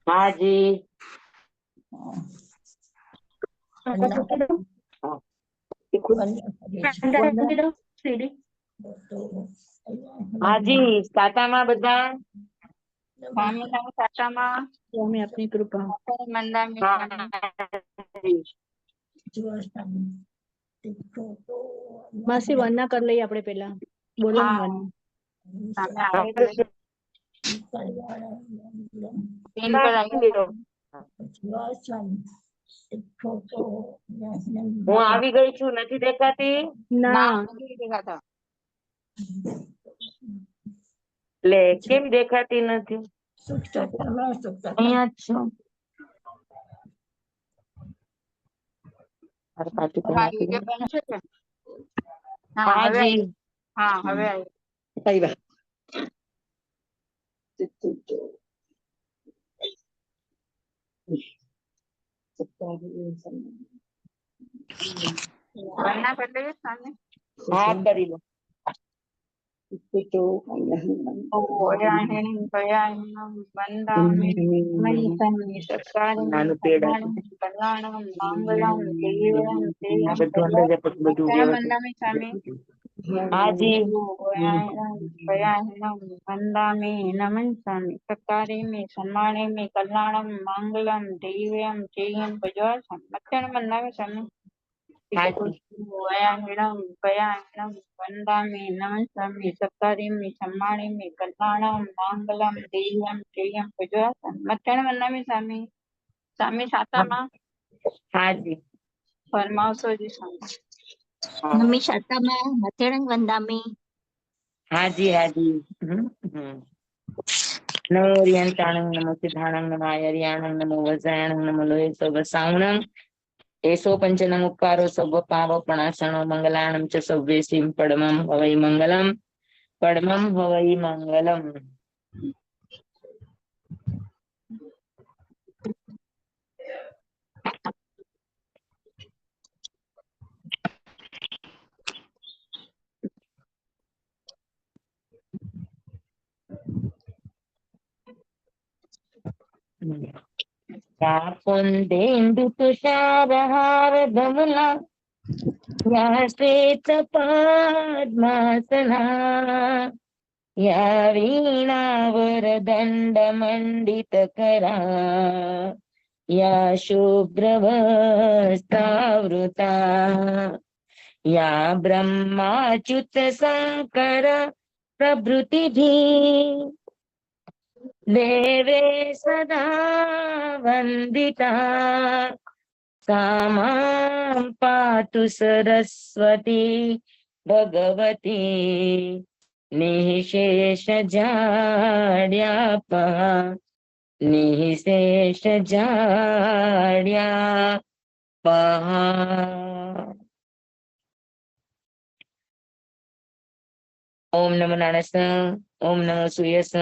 हाँ जी हाँ जी સાતામાં બધા સાતામાં સ્વામી આપની કૃપા માસી વંદના કરી લઈએ આપણે પેલા બોલો હું આવી ગઈ છું નથી દેખાતી ના લે કેમ દેખાતી નથી અહીંયા જ છું हाँ जी हाँ હવે આવ્યા हाँ કરી લો हाँ जी वंदामि नमन स्वामी सत्कारे में सम्माने में कल्याणम मंगलम देव्यम जयम प्रजोषम मत्तन वंदामि स्वामी वंदामि नमन स्वामी सत्कारे में सम्माने में कल्याणम मंगलम देव्यम जयम प्रजोषम मत्तन वंदामि स्वामी स्वामी सातामा हाँ जी फरमावशो जी स्वामी नमी शातामा मथेरंग वंदामी हाँ जी नमो रियंताणं नमो सिद्धाणं नमो आयर्याणं नमो वज्रायणं नमो लोहे सवसावणं एसो पंचनमुक्कारो सव पावपणासनो मंगलाणं च सव्वेसिं पडमं हवै मंगलम् पडमं हवै मंगलम् कुंदेन्दु तुषारहार धवला या श्वेत पद्मासना या वीणावरदण्ड मण्डितकरा या शुभ्रवस्त्रावृता या ब्रह्माच्युत शङ्कर प्रभृतिभिः देवे सदा वन्दिता सा मां पातु सरस्वती भगवती निःशेषजाड्यापहा निःशेषजाड्यापहा ओम नमो नारायण ओम नमो सूर्यस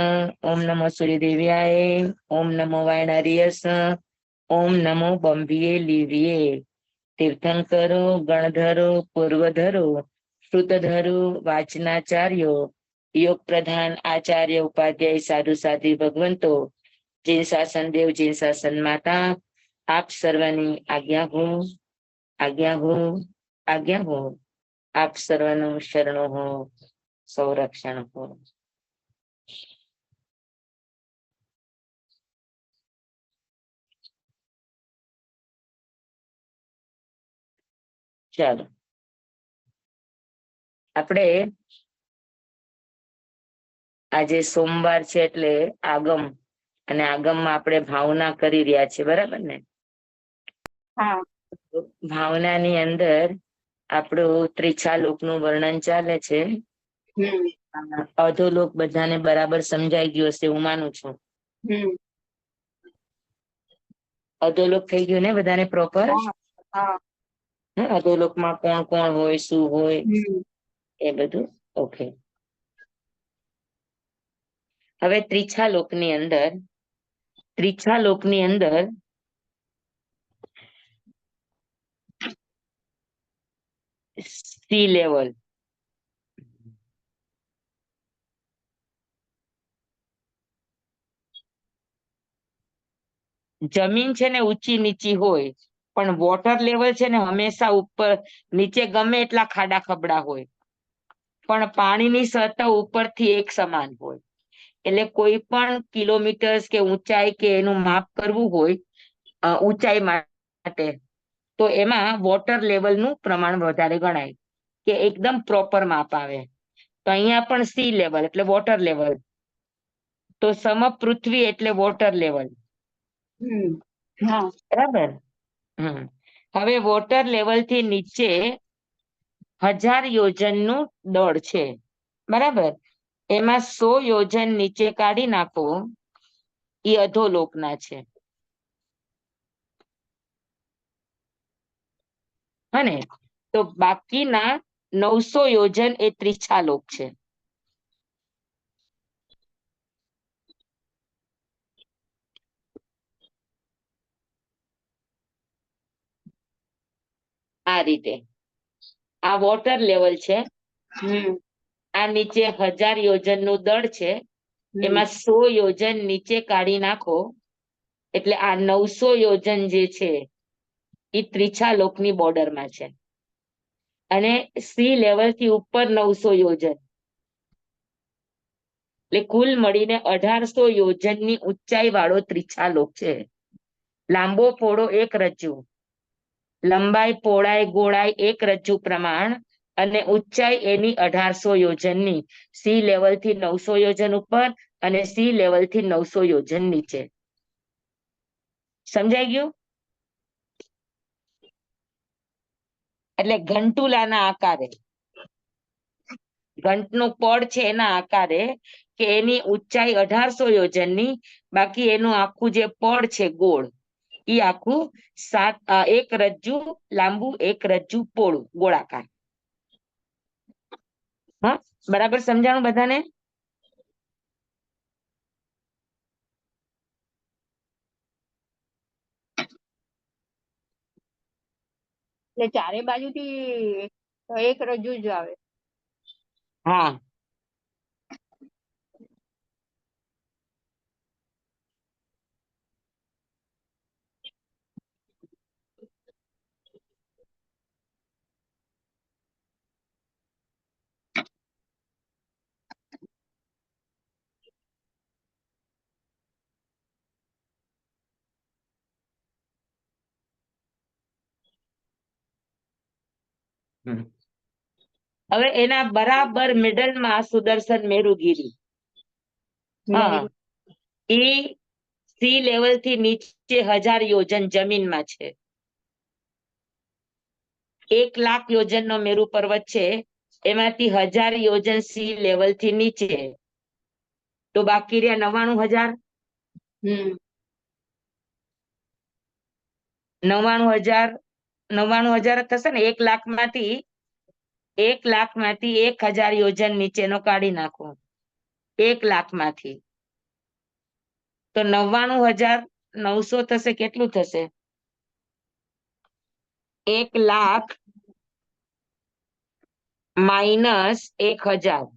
ओम नमो सूर्यदेव्याय ओम नमो वायनारियस ओम नमो बंभिये लिविये तीर्थंकरो गणधरो पूर्वधरो श्रुतधरो वाचनाचार्यो योग प्रधान आचार्य उपाध्याय साधु साधी भगवंतो जिन शासन देव जिन शासन माता आप सर्वनी आज्ञा हो आज्ञा हो आज्ञा हो आप सर्वनो शरणो हो संरक्षण हो ચાલો આપણે આજે સોમવાર છે એટલે આગમ અને આગમમાં આપણે ભાવના કરી રહ્યા છીએ બરાબર ને હા ભાવનાની અંદર આપણું ત્રિછાલોકનું વર્ણન ચાલે છે અધોલોક બધાને બરાબર સમજાઈ ગયો હશે હું માનું છું અધોલોક થઈ ગયું ને બધાને પ્રોપર અધોલોકમાં કોણ કોણ હોય શું હોય એ બધું ઓકે હવે ત્રિછાલોકની અંદર સી લેવલ. જમીન છે ને ઊંચી નીચી હોય, પણ વોટર લેવલ છે ને હંમેશા ઉપર નીચે ગમે એટલા ખાડા ખબડા હોય, પણ પાણીની સતહ ઉપરથી એક સમાન હોય. એટલે કોઈ પણ કિલોમીટર્સ કે ઊંચાઈ કે એનું માપ કરવું હોય ઊંચાઈ માટે, તો એમાં વોટર લેવલનું પ્રમાણ વધારે ગણાય, કે એકદમ પ્રોપર માપ આવે. તો અહીંયા પણ સી લેવલ એટલે વોટર લેવલ, તો સમપૃથ્વી એટલે વોટર લેવલ. હા બરાબર. હવે વોટર લેવલ થી નીચે 1000 યોજનનું દળ છે, બરાબર. એમાં 100 યોજન નીચે કાઢી નાખો, એ અધોલોકના છે. અને તો બાકીના 900 યોજન એ ત્રીછા લોક છે. આ રીતે આ વોટર લેવલ છે. આ નીચે 1000 યોજનનું દળ છે, એમાં 100 યોજન નીચે કાઢી નાખો, એટલે આ 900 યોજન જે છે એ ત્રીછા લોકની બોર્ડરમાં છે. અને સી લેવલ થી ઉપર 900 યોજન, એટલે કુલ મળીને 1800 યોજનની ઊંચાઈ વાળો ત્રીછા લોક છે. લાંબો પહોળો એક રજ્જુ, લંબાઈ પહોળાઈ ગોળાઈ એક રજ્જુ પ્રમાણ, અને ઊંચાઈ એની 1800 યોજનની. સી લેવલ થી 900 યોજન ઉપર અને સી લેવલ થી 900 યોજન નીચે. સમજાઈ ગયું? એટલે ઘંટુલાના આકારે, ઘંટનું પડ છે એના આકારે, કે એની ઊંચાઈ 1800 યોજનની, બાકી એનું આખું જે પડ છે ગોળ, એ આખું એક રજ્જુ લાંબુ એક રજ્જુ પહોળું ગોળાકાર. હા, બરાબર સમજાણું બધાને? એટલે ચારે બાજુથી એક રજ્જુ જ આવે. હા. હવે એના બરાબર મિડલમાં સુદર્શન મેરુગીરી. હા, એ સી લેવલ થી નીચે 1000 યોજન જમીનમાં છે. 1,00,000 યોજનનો મેરુ પર્વત છે, એમાંથી 1000 યોજન સી લેવલ થી નીચે, તો બાકી રહ્યા 99,000. 99,000 થશે ને. 1,00,000 માંથી 1,000 યોજન નીચેનો કાઢી નાખો, 1,00,000 માંથી, તો 99,900 થશે. કેટલું થશે? 1,00,000 માઇનસ 1,000.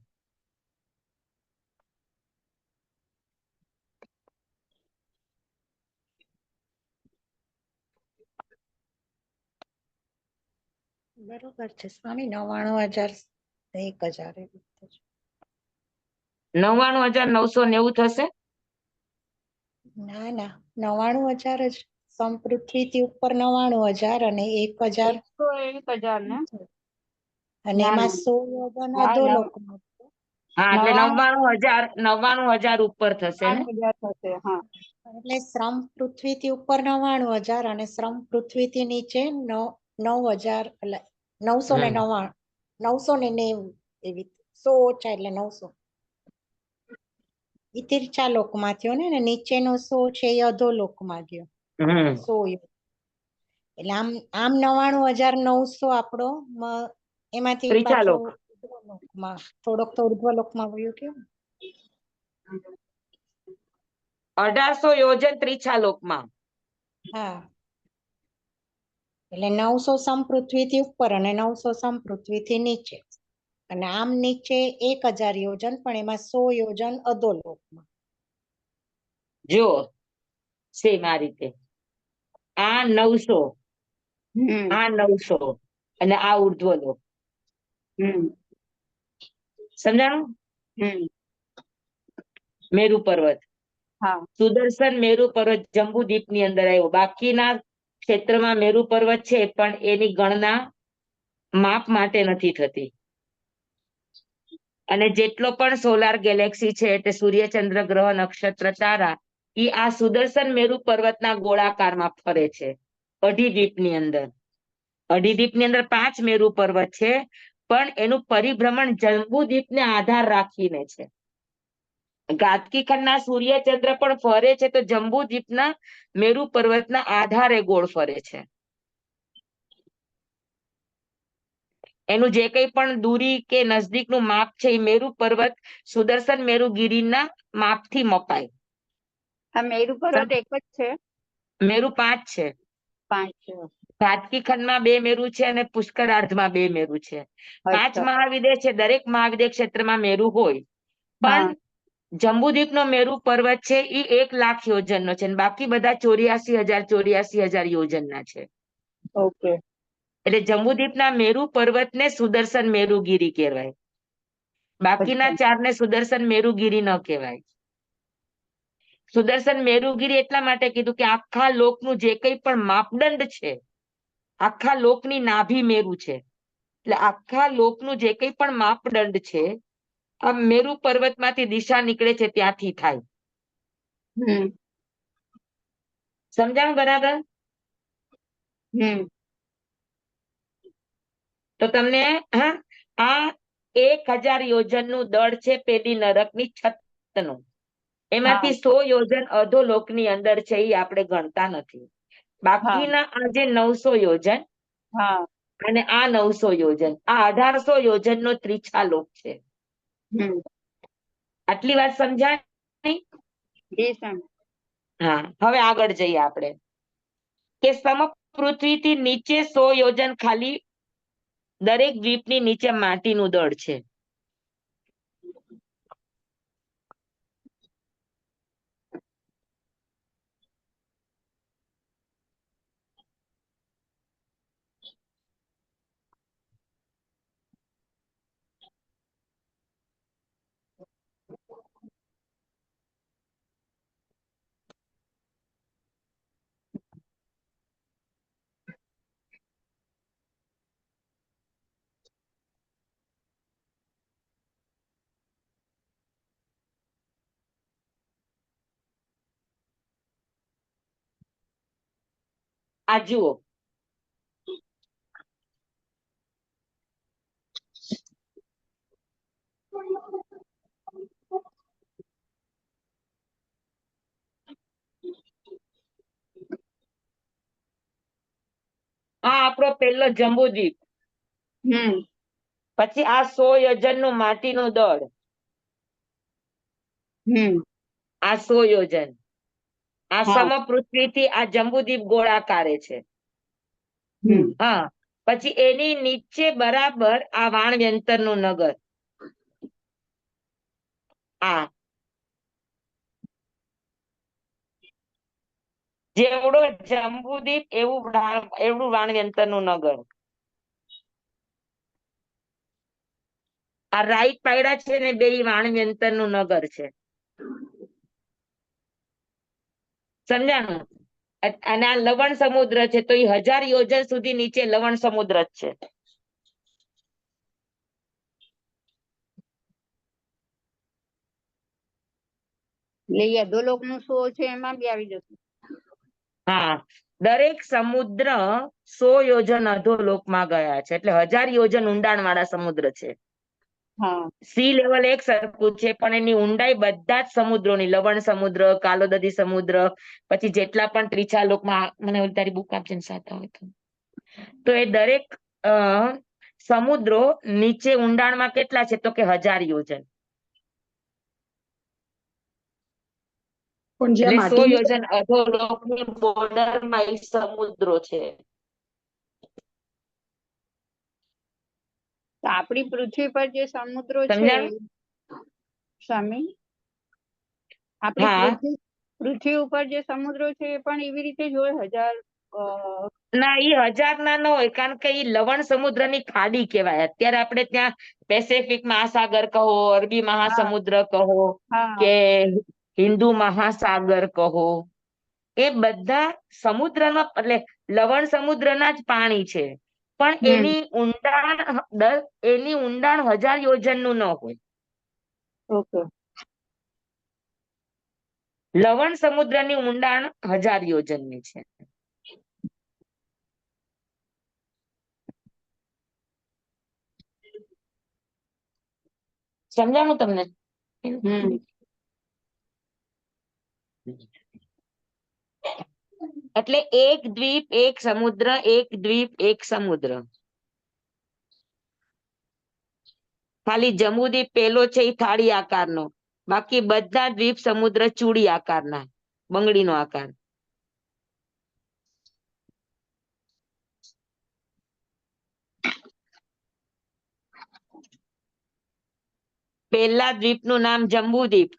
બરોબર છે સ્વામી. 99,000 1,000 એવું થશે. 99,990 થશે. ના ના, 99,000 જ. સમપૃથ્વીથી ઉપર 99,000 અને 1,000 1,000 ને અને ના, એમાં ના. 100 યોજન હા, અધોલોકમાં. હા, એટલે 99,000 ઉપર થશે ને. 99,000 થશે. હા, એટલે શ્રમ પૃથ્વીથી ઉપર 99,000 અને શ્રમ પૃથ્વીથી નીચે 9,000 એટલે 999 990 એવી. 100 ઓછા એટલે 900. એ તીર્છા લોકમાં થયો ને, અને નીચેનો 100 છે એ અધોલોકમાં ગયો. 100 એટલે આમ 99,900 આપણો એમાંથી ત્રીછા પાછો લોક. ઉર્ધ્વલોકમાં, થોડોક તો ઉર્ધ્વલોકમાં વયું કેમ. 1,800 યોજન ત્રીછા લોકમાં. હા, એટલે 900 સમપૃથ્વીથી ઉપર અને 900 સમપૃથ્વીથી નીચે. અને આમ નીચે 1000 યોજન, પણ એમાં 100 યોજન અધોલોકમાં. જો સેમ આ રીતે આ 900, હમ આ 900 અને આ ઉર્ધ્વલોક. હમ સમજાણું? હમ મેરુ પર્વત, હા સુદર્શન મેરુ પર્વત જંબુદ્વીપ ની અંદર આવ્યો. બાકીના ક્ષેત્રમાં મેરુ પર્વત છે, પણ એની ગણના માપ માટે નથી થતી. અને જેટલો પણ સોલાર ગેલેક્સી છે, એટલે સૂર્ય, ચંદ્ર, ગ્રહ, નક્ષત્ર, તારા, એ આ સુદર્શન મેરુ પર્વતના ગોળાકારમાં ફરે છે. અઢી દ્વીપની અંદર, અઢી દ્વીપની અંદર 5 મેરુ પર્વત છે, પણ એનું પરિભ્રમણ જંબુદ્વીપને આધાર રાખીને છે. ગાતકી ખંડના સૂર્ય, ચંદ્ર પણ ફરે છે, તો જંબુદ્વીપના મેરુ પર્વતના આધારે ગોળ ફરે છે. એનું જે કંઈ પણ દૂરી કે નજદીકનું માપ છે, એ મેરુ પર્વત સુદર્શન મેરુગીરીના માપથી મપાય. આ મેરુ પર્વત એક જ છે? મેરુ 5 છે. 5 છે. ગાતકી ખંડમાં 2 મેરુ છે અને પુષ્કરાર્ધમાં 2 મેરુ છે. 5 અચ્છા મહાવિદ્ય છે, દરેક મહાવિદ્ય ક્ષેત્રમાં મેરુ હોય, પણ હા જંબુદ્વીપનો મેરુ પર્વત છે એ 1,00,000 યોજનનો છે, અને બાકી બધા 84,000 યોજનના છે. ઓકે એટલે જંબુદ્વીપના મેરુ પર્વતને સુદર્શન મેરુગીરી કહેવાય. બાકીના અચ્છા 4 ને સુદર્શન મેરુગીરી ન કહેવાય. સુદર્શન મેરુગીરી એટલા માટે કીધું કે આખા લોકનું જે કંઈ પણ માપદંડ છે, આખા લોકની નાભી મેરુ છે. એટલે આખા લોકનું જે કંઈ પણ માપદંડ છે, આ મેરુ પર્વતમાંથી દિશા નીકળે છે ત્યાંથી થાય. હમ સમજાણું બરાબર? હમ તો તમને આ 1000 યોજનનું દળ છે પેલી નરકની છતનું. હા એમાંથી 100 યોજન અધોલોકની અંદર છે, એ આપણે ગણતા નથી. હા બાકીના આ જે 900 યોજન હા અને આ 900 યોજન, આ 1800 યોજનનો ત્રિછા લોક છે. હમ આટલી વાત સમજાય? જી સર. હા, હવે આગળ જઈએ આપણે કે સમપૃથ્વીથી નીચે 100 યોજન ખાલી દરેક દ્વીપની નીચે માટીનું દળ છે. આ જુઓ, આ આપણો પહેલો જંબુદ્વીપ. હમ પછી આ 100 યોજનનું માટીનું દળ, હમ આ 100 યોજન. આ હા સમપૃથ્વીથી આ જંબુદ્વીપ ગોળાકારે છે. હમ હા, પછી એની નીચે બરાબર આ વાણવ્યંતરનું નગર. આ જેવડો જંબુદ્વીપ એવું વાણવ્યંતરનું નગર. આ રાઈટ પાયડા છે ને, બે વાણવ્યંતરનું નગર છે. સમજાણું? અને આ લવણ સમુદ્ર છે, તો એ 1000 યોજન સુધી નીચે લવણ સમુદ્ર જ છે. એટલે એ અધોલોક નું શો છે એમાં બી આવી જશે. હા, દરેક સમુદ્ર 100 યોજન અધોલોકમાં ગયા છે, એટલે 1000 યોજન ઊંડાણ વાળા સમુદ્ર છે. હા સી લેવલ એક સરખું છે, પણ એની ઊંડાઈ બધા જ સમુદ્રોની, લવણ સમુદ્ર, કાલોદરી સમુદ્ર, પછી જેટલા પણ ત્રીછા લોકમાં, મને ઓલી તારી બુક આપજે ને સાતા હોય તો એ દરેક સમુદ્રો નીચે ઊંડાણમાં કેટલા છે, તો કે 1000 યોજન. પણ એટલે 100 યોજન અધોલોકની બોર્ડરમાં એ સમુદ્રો છે. તો આપણી પૃથ્વી પર જે સમુદ્રો છે સમજાણું? સ્વામી, આપણી હા પૃથ્વી ઉપર જે સમુદ્રો છે એ પણ એવી રીતે જ હોય 1000 ના, ઈ 1000 ના ન હોય, કારણ કે ઈ લવણ સમુદ્રની ખાડી કહેવાય. અત્યારે આપણે ત્યાં પેસેફિક મહાસાગર કહો, અરબી મહાસમુદ્ર કહો હા કે હિન્દુ મહાસાગર કહો, એ બધા સમુદ્રનો એટલે લવણ સમુદ્રના જ પાણી છે, પણ હમ એની ઊંડાણ 1000 યોજનનું ન હોય. ઓકે. લવણ સમુદ્રની ઊંડાણ 1000 યોજનની છે. સમજાણું તમને? હમ એટલે એક દ્વીપ એક સમુદ્ર, એક દ્વીપ એક સમુદ્ર. ખાલી જંબુદ્વીપ પેલો છે એ થાળી આકારનો, બાકી બધા દ્વીપ સમુદ્ર ચૂડી આકારના, બંગડીનો આકાર. પહેલા દ્વીપનું નામ જંબુદ્વીપ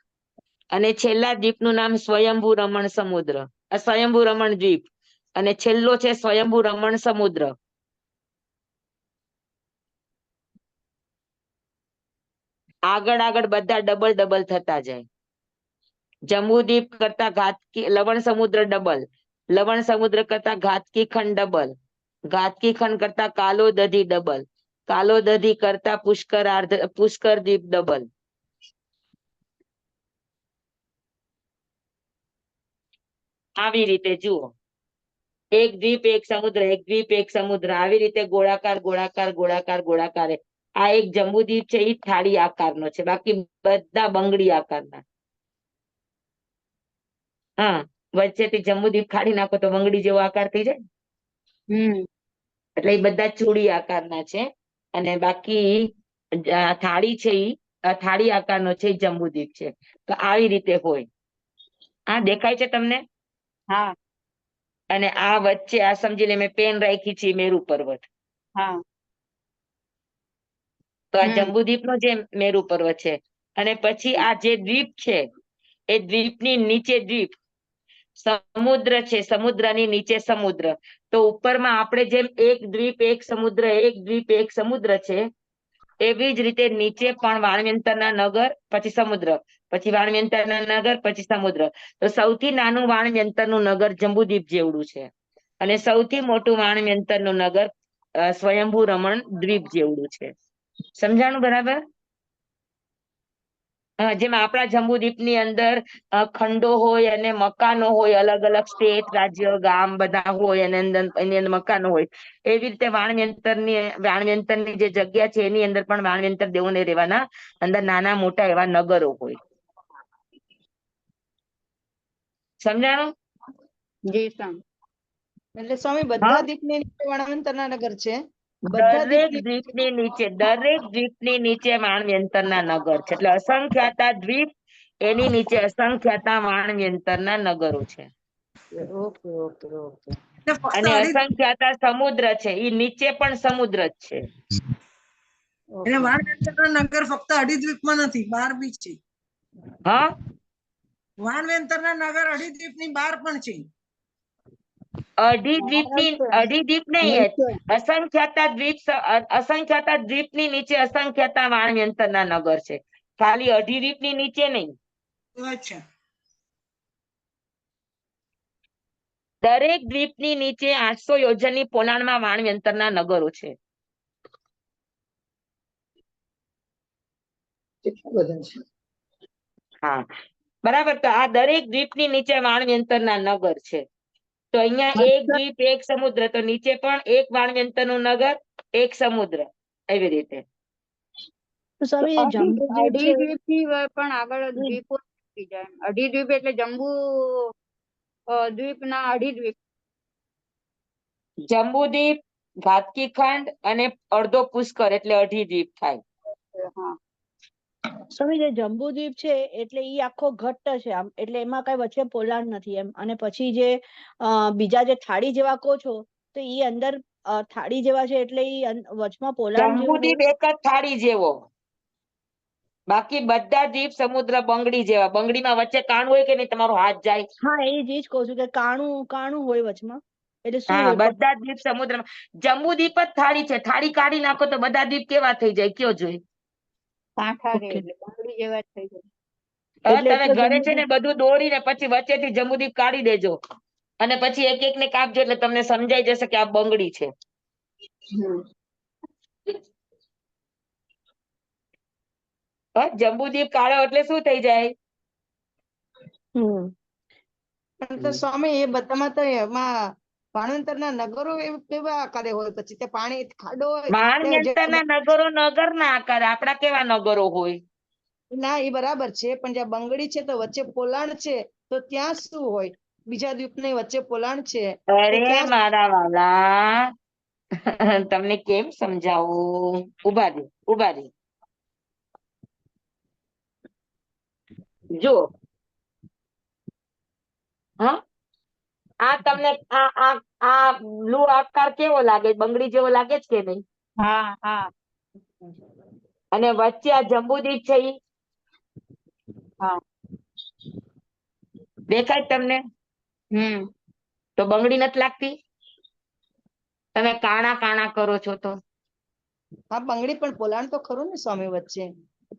અને છેલ્લા દ્વીપનું નામ સ્વયંભૂ રમણ સમુદ્ર, સ્વયંભૂ રમણ દ્વીપ, અને છેલ્લો છે સ્વયંભૂ રમણ સમુદ્ર. આગળ આગળ બધા ડબલ ડબલ થતા જાય. જંબુદ્વીપ કરતા ઘાતકી લવણ સમુદ્ર ડબલ, લવણ સમુદ્ર કરતા ઘાતકી ખંડ ડબલ, ઘાતકી ખંડ કરતા કાલો દધી ડબલ, કાલો દધી કરતા પુષ્કર દ્વીપ ડબલ. આવી રીતે જુઓ, એક દ્વીપ એક સમુદ્ર, એક દ્વીપ એક સમુદ્ર, આવી રીતે ગોળાકાર ગોળાકાર ગોળાકાર ગોળાકાર. આ એક જંબુદ્વીપ છે એ થાળી આકારનો છે, બાકી બધા બંગડી આકારના. હા, વચ્ચેથી જંબુદ્વીપ કાઢી નાખો તો બંગડી જેવો આકાર થઈ જાય. એટલે એ બધા ચૂડી આકારના છે, અને બાકી થાળી છે એ થાળી આકારનો છે, જંબુદ્વીપ છે. તો આવી રીતે હોય. આ દેખાય છે તમને? હા અને આ વચ્ચે આ સમજી લે મેં પેન રાખી છે મેરુ પર્વત. હા તો આ જંબુદ્વીપ નો જે મેરુ પર્વત છે, અને પછી આ જે દ્વીપ છે એ દ્વીપની નીચે દ્વીપ સમુદ્ર છે, સમુદ્રની નીચે સમુદ્ર. તો ઉપરમાં આપણે જેમ એક દ્વીપ એક સમુદ્ર, એક દ્વીપ એક સમુદ્ર છે, એવી જ રીતે નીચે પણ વાણવ્યંતરના નગર, પછી સમુદ્ર, પછી વાણવ્યંતરના નગર, પછી સમુદ્ર. તો સૌથી નાનું વાણવ્યંતરનું નગર જંબુદ્વીપ જેવડું છે, અને સૌથી મોટું વાણવ્યંતરનું નગર સ્વયંભૂ રમણ દ્વીપ જેવડું છે. સમજાણું બરાબર? જેમ આપણા જંબુદ્વીપની અંદર ખંડો હોય અને મકાનો હોય, અલગ અલગ સ્ટેટ, રાજ્ય, ગામ બધા હોય, અને એની અંદર મકાનો હોય, એવી રીતે વાણવ્યંતરની જે જગ્યા છે એની અંદર પણ વાણવ્યંતર દેવોને રહેવાના અંદર નાના મોટા એવા નગરો હોય. સમજાણું? જી સ્વામી. એટલે સ્વામી બધા દ્વીપની નીચે વાણવંતરના નગર છે. દરેક દ્વીપની નીચે વાણવ્યંતરના નગર છે, એટલે અસંખ્યાતા દ્વીપ, એની નીચે અસંખ્યાતા વાણવ્યંતરના નગરો છે. Okay okay okay. અને અસંખ્યાતા સમુદ્ર છે, એ નીચે પણ સમુદ્ર જ છે. એટલે વાણવેંતરના નગર ફક્ત અઢી દ્વીપમાં નથી, બહાર બી છે. હા, વાણવેંતરના નગર અઢી દ્વીપની બહાર પણ છે. અઢી દ્વીપ નહીં, અસંખ્યાતા દ્વીપની નીચે અસંખ્યાતા વાણવ્યંતરના નગર છે, ખાલી અઢી દ્વીપની નીચે નહીં. અચ્છા. દરેક દ્વીપની નીચે 800 યોજનની પોલાણમાં વાણવ્યંતરના નગરો છે. હા બરાબર. તો આ દરેક દ્વીપની નીચે વાણવ્યંતરના નગર છે. તો અહીંયા એક દ્વીપ એક સમુદ્ર, તો નીચે પણ એક વાણવ્યંતરનું નગર, એક સમુદ્ર, એવી રીતે. સ્વામી જે જંબુદ્વીપ છે અઢી દ્વીપ થી પણ આગળ દ્વીપો થઈ જાય. અઢી દ્વીપ એટલે જંબુ દ્વીપ ના અઢી દ્વીપ. જંબુદ્વીપ, ઘાતકી ખંડ અને અડધો પુષ્કર એટલે અઢી દ્વીપ થાય. હા સ્વામી જે જંબુદ્વીપ છે એટલે ઈ આખો ઘટ્ટ છે આમ, એટલે એમાં કઈ વચ્ચે પોલાણ નથી એમ. અને પછી જે બીજા જે થાળી જેવા કહો છો, તો ઈ અંદર થાળી જેવા છે એટલે ઈ વચમાં પોલાણ જેવું જંબુદ્વીપ એક જ થાળી જેવો, બાકી બધા દ્વીપ સમુદ્ર બંગડી જેવા. બંગડીમાં વચ્ચે કાણું હોય કે નહીં, તમારો હાથ જાય? હા એ જ કહું છું કે કાણું કાણું હોય વચમાં, એટલે શું હા, હોય બધા દ્વીપ સમુદ્રમાં. જંબુદ્વીપ જ થાળી છે. થાળી કાઢી નાખો તો બધા દ્વીપ કેવા થઈ જાય કયો જોઈ? કાંઠા રે Okay. એટલે બંગડી જેવા જ થઈ જાય. હવે એટલે તમે એટલો ઘરે છે ને જંબુદ્વીપ બધું દોરીને પછી વચ્ચેથી જંબુદ્વીપ કાઢી દેજો અને પછી એક એક ને કાપજો એટલે તમને સમજાઈ જશે કે આ બંગડી છે. હમ. જંબુદ્વીપ કાઢો એટલે શું થઈ જાય? હમ પણ તો સ્વામી એ બધામાં તો એમાં ભાણવંતરના નગરો કેવા આકારે હોય? પછી તે પાણી ખાડો હોય માણયંત્રના નગરો નગરના આકાર, આપડા કેવા નગરો હોય? ના એ બરાબર છે, પણ જ્યાં બંગડી છે તો વચ્ચે પોલાણ છે, તો ત્યાં શું હોય? બીજા દ્વીપની વચ્ચે પોલાણ છે તો અરે ત્યાં મારા વાલા, તમને કેમ સમજાવું? ઉભા રહો, ઉભા રહો. જો હા, આ તમને આ બ્લુ આકાર કેવો લાગે? બંગડી જેવો લાગે છે કે નહીં? હા હા અને વચ્ચે આ જંબુદ્વીપ છે ઈ હા. દેખાય તમને? હમ. તો બંગડી નથી લાગતી? તમે કાણા કાણા કરો છો તો? હા, બંગડી પણ પોલાણ તો ખરું ને સ્વામી વચ્ચે?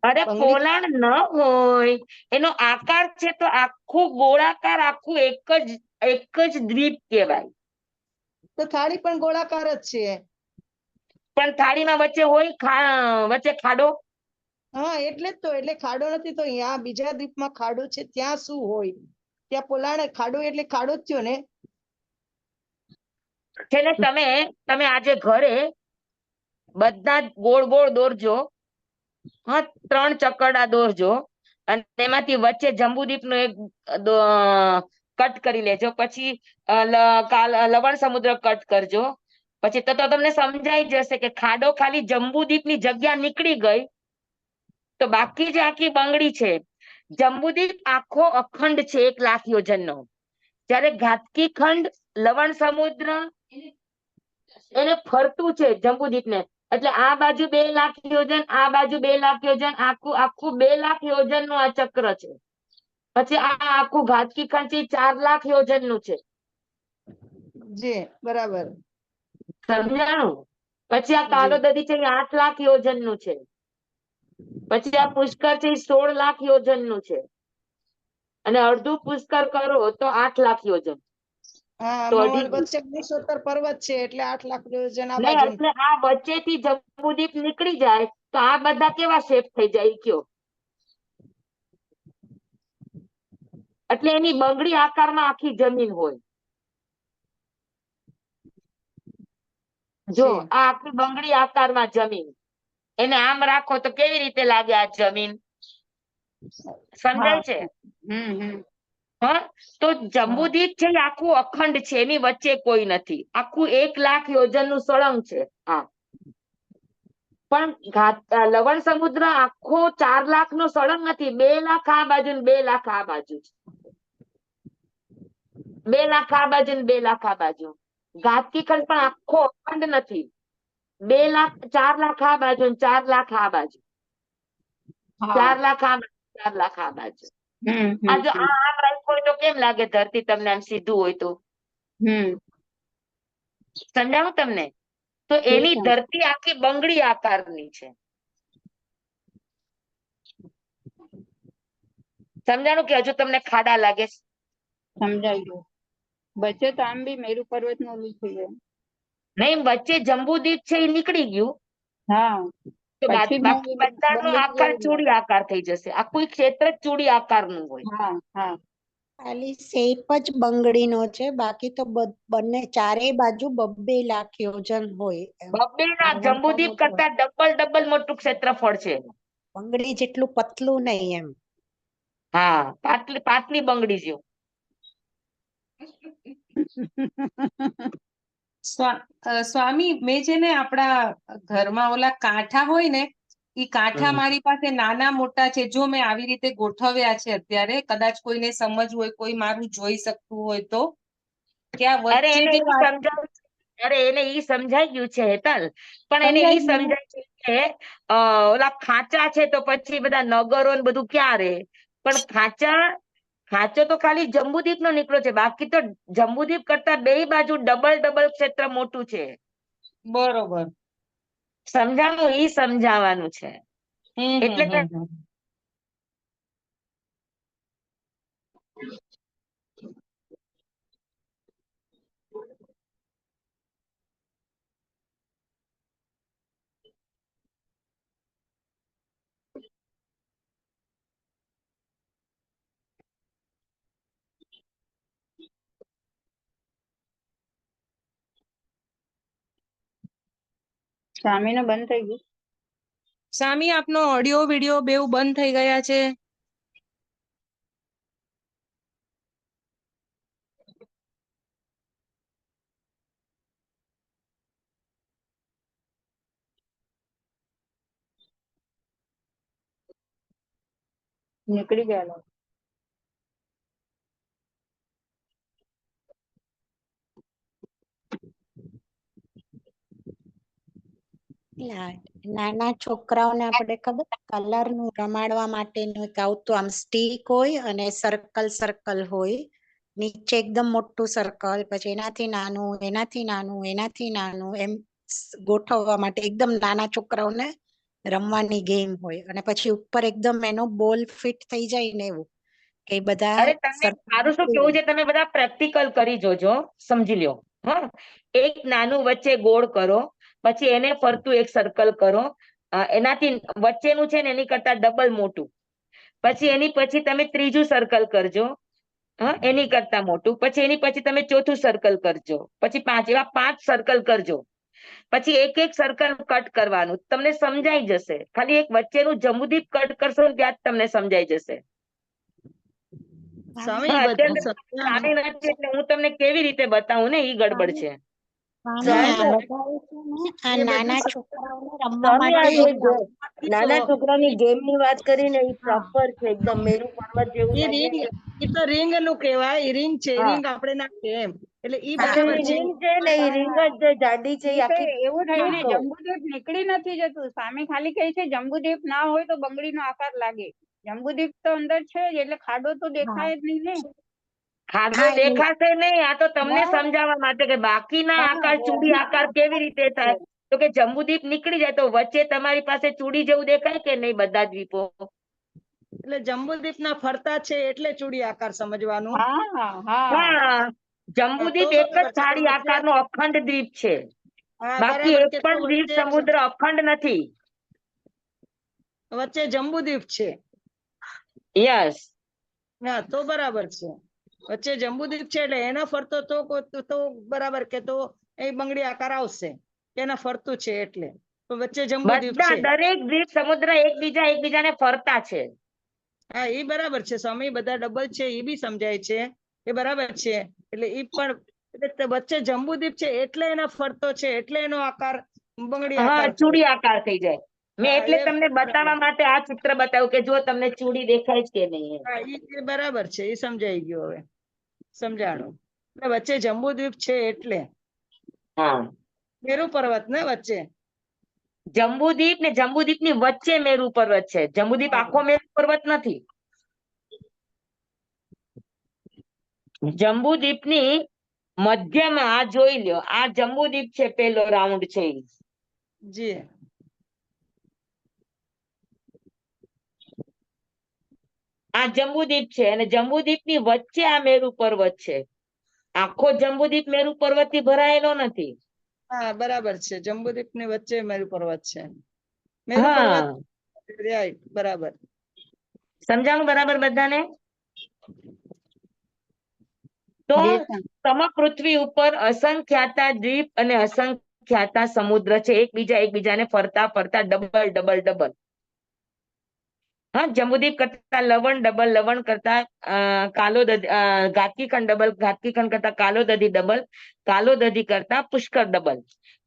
અરે બંગડી પોલાણ ન હોય, એનો આકાર છે તો આખું ગોળાકાર, આખું એક જ દ્વીપ કહેવાય. તો થાળી પણ ગોળાકાર જ છે. પણ થાળીમાં વચ્ચે હોય વચ્ચે ખાડો. હા, એટલે જ તો, એટલે ખાડો નથી તો અહીંયા બીજા દ્વીપમાં ખાડો છે, ત્યાં શું હોય? ત્યાં પોલાણ ખાડો એટલે ખાડો જ થયો ને? છે ને તમે આજે ઘરે બધા જ ગોળ ગોળ દોરજો. હા, 3 ચકરડા દોરજો અને તેમાંથી વચ્ચે જંબુદ્વીપનો એક કટ કરી લેજો. પછી લવણ સમુદ્ર કટ કરજો. પછી તો તમને સમજાઈ જશે કે ખાડો ખાલી જંબુદ્વીપની જગ્યા નીકળી ગઈ તો બાકી જે આખી બંગડી છે. જંબુદ્વીપ આખો અખંડ છે, 1 લાખ યોજનનો. જ્યારે ઘાતકી ખંડ લવણ સમુદ્ર એને ફરતું છે જંબુદ્વીપને. એટલે આ બાજુ 2 લાખ યોજન, આ બાજુ 2 લાખ યોજન, આખું 2 લાખ યોજનનું આ ચક્ર છે. પછી આ આખું ઘાતકી ખંડ છે 4 લાખ યોજનનું છે. જી બરાબર. સમજાણું? પછી આ જી કાગદદી છે એ 8 લાખ યોજનનું છે. પછી આ પુષ્કર છે એ 16 લાખ યોજનનું છે. અને અડધું પુષ્કર કરો તો 8 લાખ યોજન. હા, તો અઢી વચ્ચે 19 પર્વત છે એટલે 8 લાખ યોજન આ નહીં, બાજુ. એટલે આ વચ્ચેથી જંબુદ્વીપ નીકળી જાય તો આ બધા કેવા શેપ થઈ જાય ઈ કયો? એટલે એની બંગડી આકારમાં આખી જમીન હોય. જો જી આ આખી બંગડી આકારમાં જમીન, એને આમ રાખો તો કેવી રીતે લાગે આ જમીન? સમજાય હા. છે? હમ હમ. હા, તો જંબુદ્વીપ છે એ આખું અખંડ છે, એની વચ્ચે કોઈ નથી. આખું 1 લાખ યોજનનું સળંગ છે. હા, પણ લવણ સમુદ્ર આખો 4 લાખનો સળંગ નથી. 2 લાખ આ બાજુ ને 2 લાખ આ બાજુ છે. 2 લાખ આ બાજુ ને 2 લાખ આ બાજુ. ઘાતકી ખંડ પણ આખો અખંડ નથી. 2 લાખ, 4 લાખ આ બાજુ ને 4 લાખ આ બાજુ. હા. 4 લાખ આ બાજુ, 4 લાખ આ બાજુ. હમ આ હમ જો આમ રાખ્યું હોય તો કેમ લાગે ધરતી તમને આમ સીધું હોય તો? હમ. સમજાવું તમને? તો એની ધરતી આખી બંગડી આકારની છે. સમજાણું કે હજુ તમને ખાડા લાગે છે? સમજાઈ ગયું. વચ્ચે તો આમ બી મેરુ પર્વત નું ઓલું થઈ જાય. નહીં, વચ્ચે જંબુદ્વીપ છે એ નીકળી ગયું હા, તો પછી બાકી બધાનો બંગડી આકાર જેવું ચૂડી આકાર થઈ જશે. આખું ક્ષેત્ર જ ચૂડી આકારનું હોય. હા હા. ખાલી શેપ જ બંગડીનો છે, બાકી તો બંને ચારેય બાજુ 2 લાખ યોજન હોય એમ. બબ્બેના જંબુદ્વીપ કરતા ડબલ મોટું ક્ષેત્રફળ છે. બંગડી જેટલું પતલું નહીં એમ. હા, પાતળી બંગડી જેવું. સ્વામી, મેં છે ને આપણા ઘરમાં ઓલા કાંઠા હોય ને, ઈ કાંઠા મારી પાસે નાના મોટા છે. જો મેં આવી રીતે ગોઠવ્યા છે અત્યારે, કદાચ કોઈને સમજવું હોય, કોઈ મારું જોઈ શકતું હોય તો, કે આ અરે વચ્ચે એને જે એવું સમજાવું અરે એને ઈ સમજાઈ ગયું છે હેતલ, પણ એને ઈ સમજાઈ ગયું? સમજાય છે કે ઓલા ખાંચા છે તો પછી બધા નગરો ને બધું ક્યાં રે, પણ ખાંચો તો ખાલી જંબુદીપ નો નીકળો છે, બાકી તો જંબુદીપ કરતા બે બાજુ ડબલ ડબલ ક્ષેત્ર મોટું છે. બરોબર. સમજાણું? ઈ સમજાવવાનું છે. હમ એટલે હમ હમ હમ. સ્વામી નું બંધ થઈ ગયું. સ્વામી આપનો ઓડિયો વિડિયો બેઉ બંધ થઈ ગયા છે. નીકળી ગયા. નાના છોકરાઓને આપણે ખબર કલર નું રમાડવા માટેનું એક આવતું આમ સ્ટીક હોય અને સર્કલ સર્કલ હોય, નીચે એકદમ મોટું સર્કલ, પછી એનાથી નાનું, એનાથી નાનું, એનાથી નાનું, એમ ગોઠવવા માટે એકદમ નાના છોકરાઓને રમવાની ગેમ હોય, અને પછી ઉપર એકદમ એનો બોલ ફિટ થઈ જાય ને એવું કે બધા અરે તમને મારું શું કેવું છે, તમે બધા પ્રેક્ટિકલ કરી જોજો, સમજી લ્યો. હા, એક નાનું વચ્ચે ગોળ કરો, પછી એને ફરતું એક સર્કલ કરો, એનાથી વચ્ચેનું છે ને એની કરતા ડબલ મોટું, પછી એની પછી તમે ત્રીજું સર્કલ કરજો, હા એની કરતા મોટું, પછી એની પછી તમે ચોથું સર્કલ કરજો, પછી એવા 5 સર્કલ કરજો, પછી એક એક સર્કલ કટ કરવાનું, તમને સમજાઈ જશે. ખાલી એક વચ્ચેનું જંબુદીપ કટ કરશો ને ત્યાં જ તમને સમજાઈ જશે. સ્વામી હા, ઈ બધું અત્યારે સમજાણું. સારી નથી એટલે હું તમને કેવી રીતે બતાવું ને, ઈ ગડબડ છે. સ્વામી, આ બધાએ છે ને આ એ બધું નાના સમ- છોકરાઓને રમવા સ્વામી આ માટે જે એક આવતું નાના છોકરાની ગેમ ની વાત કરીને એ હા પ્રોપર છે, એકદમ મેરુ પર્વત જેવું ઈ લાગે ring, છે. ઈ તો ring નું કહેવાય, ઈ ring છે, હા ring આપણે ના કે એમ, એટલે ઈ હા એટલે બરાબર એ છે. રીંગ છે ને એ રીંગ જ જે જાડી છે એ ઈ તો આખી એવું થયું ને, કહું. જંબુદ્વીપ નીકળી નથી જતું. સ્વામી ખાલી કહે છે જંબુદ્વીપ ના હોય તો બંગડીનો આકાર લાગે. જંબુદ્વીપ તો અંદર છે જ, એટલે ખાડો તો હા દેખાય જ નહીં ને. ખાડો હા દેખાશે નહીં, આ તો તમને હા સમજાવવા માટે કે બાકીના હા આકાર ચૂડી આકાર કેવી રીતે થાય, તો કે જંબુદીપ નીકળી જાય તો વચ્ચે તમારી પાસે ચૂડી જેવું દેખાય કે નહીં બધા દ્વીપો. એટલે જંબુદ્વીપ ના ફરતા છે એટલે ચૂડી આકાર સમજવાનું. હા હા હા, તો જંબુદીપ એક જ બરાબર છે, તો થાળી વચ્ચે, આકારનો અખંડ દ્વીપ છે, હા બાકી બરાબર એક કે તો પણ દ્વીપ વચ્ચે સમુદ્ર અખંડ નથી. વચ્ચે જંબુદ્વીપ છે. યસ. હા તો બરાબર છે, વચ્ચે જંબુદ્વીપ છે એટલે એના ફરતો તો બરાબર કે તો એ બંગડી આકાર આવશે, એના ફરતું છે એટલે, તો વચ્ચે જંબુદ્વીપ બધા છે. દરેક દ્વીપ સમુદ્ર એકબીજાને ફરતા છે. હા એ બરાબર છે સ્વામી, બધા ડબલ છે એ બી સમજાય છે, એ બરાબર છે. એટલે ઈ પણ એટલે વચ્ચે જંબુદ્વીપ છે એટલે એના ફરતો છે, એટલે એનો આકાર બંગડી હા, આકાર થાય. ચૂડી આકાર થઈ જાય. મેં હા એટલે એ તમને બરાબર. બતાવવા માટે આ ચિત્ર બતાવ્યું કે જો તમને ચૂડી દેખાય છે કે નહીં એમ. હા એ બરાબર છે, એ સમજાઈ ગયું, હવે સમજાણું. એટલે વચ્ચે જંબુદ્વીપ છે એટલે હા, મેરુ પર્વત ને વચ્ચે. જંબુદીપ ને જંબુદીપની વચ્ચે મેરુ પર્વત છે, જંબુદીપ આખો મેરુ પર્વત નથી. જંબુદીપની મધ્યમાં આ જોઈ લ્યો, આ જંબુદીપ છે, પેલો રાઉન્ડ છે ઈ. જી આ જંબુદીપ છે અને જંબુદીપની વચ્ચે આ મેરુ પર્વત છે. આખો જંબુદીપ મેરુ પર્વત થી ભરાયેલો નથી. હા બરાબર છે, જંબુદ્વીપ ની વચ્ચે મેરુ પર્વત છે, મેરુ પર્વત. હા, રાઈટ, બરાબર. સમજાણું બરાબર બધાને? તો જી સ્વામી. સમગ્ર પૃથ્વી ઉપર અસંખ્યાતા દ્વીપ અને અસંખ્યાતા સમુદ્ર છે, એકબીજાને ફરતા ફરતા ડબલ ડબલ ડબલ. હા, જંબુદીપ કરતા લવણ ડબલ, લવણ કરતા ઘાતકીખંડ ડબલ, ઘાતકીખંડ કરતા કાલોદધી ડબલ, કાલોદધી કરતા પુષ્કર ડબલ,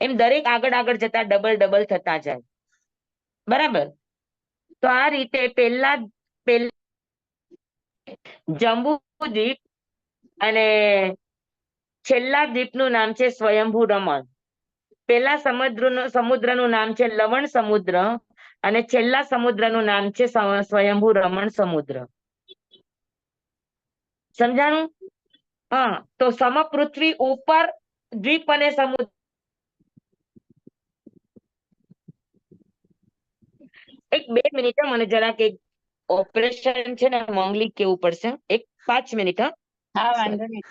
એમ દરેક આગળ આગળ જતા ડબલ ડબલ થતા જાય. બરાબર? તો આ રીતે પેલા જંબુદીપ અને છેલ્લા દ્વીપનું નામ છે સ્વયંભૂ રમણ. પેલા સમુદ્રનું નામ છે લવણ સમુદ્ર અને છેલ્લા સમુદ્રનું નામ છે સ્વયંભૂ રમણ સમુદ્ર. સમજાણું? હા, તો સમપૃથ્વી ઉપર દ્વીપ અને સમુદ્ર. એક 2 મિનિટ, મને જરાક એક ઓપરેશન છે ને મંગલી કેવું પડશે. એક 5 મિનિટ. હા, વાંધો નહીં.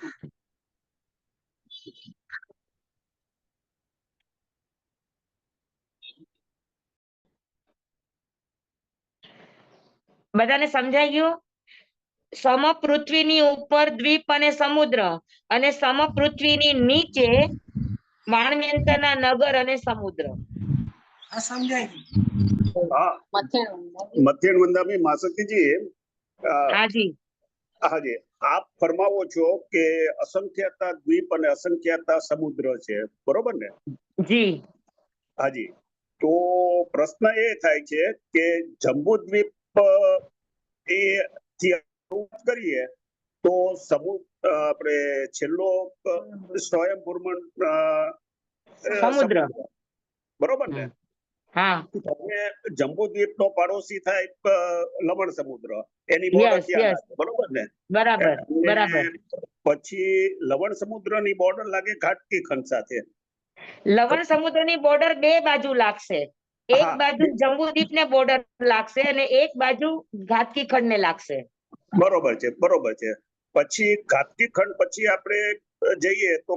બધાને સમજાઈ ગયું? સમપૃથ્વીની ઉપર દ્વીપ અને સમુદ્ર અને સમપૃથ્વીની નીચે વાણવ્યંતરના નગર અને સમુદ્ર. મધ્યન વંદામી માસતીજી, હાજી. હાજી, આપ ફરમાવો છો કે અસંખ્યાતા દ્વીપ અને અસંખ્યાતા સમુદ્ર છે, બરોબર ને? જી. હાજી, તો પ્રશ્ન એ થાય છે કે જંબુદ્વીપ એ થી શરૂઆત કરીએ તો આપણે છેલ્લો સ્વયંભૂ સમુદ્ર. બરોબર ને? હા, હવે જંબુદ્વીપ નો પાડોશી થાય લવણ સમુદ્ર, એની બોર્ડર ત્યાં લાગે, બરોબર ને? બરાબર અને બરાબર. પછી લવણ સમુદ્રની બોર્ડર લાગે ઘાટકી ખંડ સાથે. લવણ સમુદ્રની બોર્ડર 2 બાજુ લાગશે. એક હા. બાજુ જંબુદ્વીપ ને બોર્ડર લાગશે અને એક બાજુ ઘાટકી ખંડ ને લાગશે. બરોબર છે, બરોબર છે. પછી ઘાટકી ખંડ પછી આપણે જઈએ તો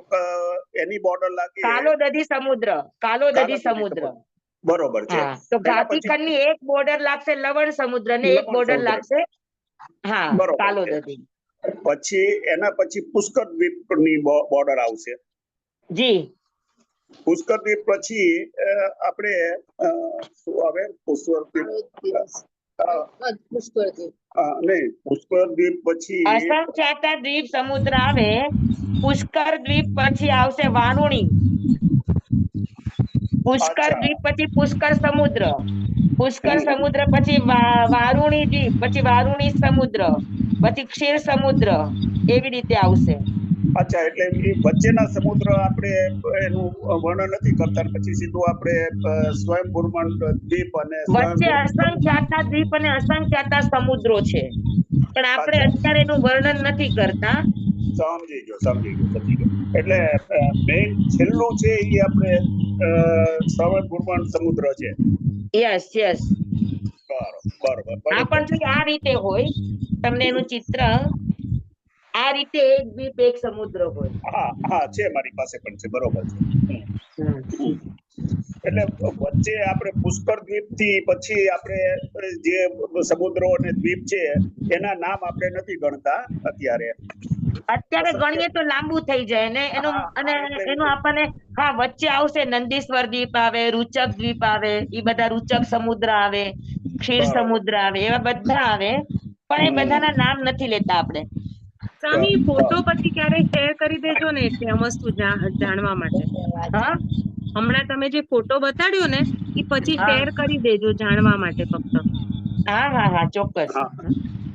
એની બોર્ડર લાગે કાલોદધી સમુદ્ર. કાલોદધી સમુદ્ર. બરોબર છે. હા, તો ઘાટી ખંડ ની એક બોર્ડર લાગશે લવણ સમુદ્ર ને એક લવણ બોર્ડર સમુદ્ર. લાગશે હા બરોબર છે. કાલોદધી. પછી એના પછી પુષ્કર દ્વીપ ની બોર્ડર આવશે. જી. પુષ્કર દ્વીપ પછી આપણે શું આવે? પુષ્કર દ્વીપ નહીં, પુષ્કર દ્વીપ પછી અસંખ્યાતા દ્વીપ સમુદ્ર આવે. પુષ્કર દ્વીપ પછી આવશે વારુણી. પુષ્કર અચ્છા. દ્વીપ પછી પુષ્કર સમુદ્ર. પુષ્કર સમુદ્ર પછી વારુણી દ્વીપ, પછી વારુણી સમુદ્ર, પછી ક્ષીર સમુદ્ર, એવી રીતે આવશે. અચ્છા, એટલે એ વચ્ચેના સમુદ્ર આપણે એનું વર્ણન નથી કરતા, પછી સીધું આપણે સ્વયંભૂ દ્વીપ અને વચ્ચે અસંખ્યાતા દ્વીપ અને અસંખ્યાતા સમુદ્રો છે, પણ આપણે અચ્છા. અત્યારે એનું વર્ણન નથી કરતા. સમજી ગયો. એટલે મેઇન છેલ્લું છે એ આપણે સ્વયંભૂ સમુદ્ર છે. Yes yes. બરોબર. હા, પણ જો આ રીતે હોય, તમને એનું ચિત્ર આ રીતે એક દ્વીપ એક સમુદ્ર હોય. હા, છે, મારી પાસે પણ છે. બરોબર છે. એટલે વચ્ચે આપણે પુષ્કર દ્વીપ થી પછી આપણે જે સમુદ્રો અને દ્વીપ છે એના નામ આપણે નથી ગણતા અત્યારે. ગણીએ તો લાંબુ થઈ જાય ને એનું, અને એનું આપણને હા વચ્ચે આવશે નંદીશ્વર દ્વીપ આવે, રૂચક દ્વીપ આવે, એ બધા રૂચક સમુદ્ર આવે, ક્ષીર સમુદ્ર આવે, એવા બધા આવે, પણ એ બધાના નામ નથી લેતા આપણે. સ્વામી ફોટો પછી ક્યારેક શેર કરી દેજો ને, એટલે આ વસ્તુ જાણવા માટે. હા, હમણાં તમે જે ફોટો બતાડ્યો ને એ પછી હા. શેર કરી દેજો જાણવા માટે ફક્ત. હા, ચોક્કસ.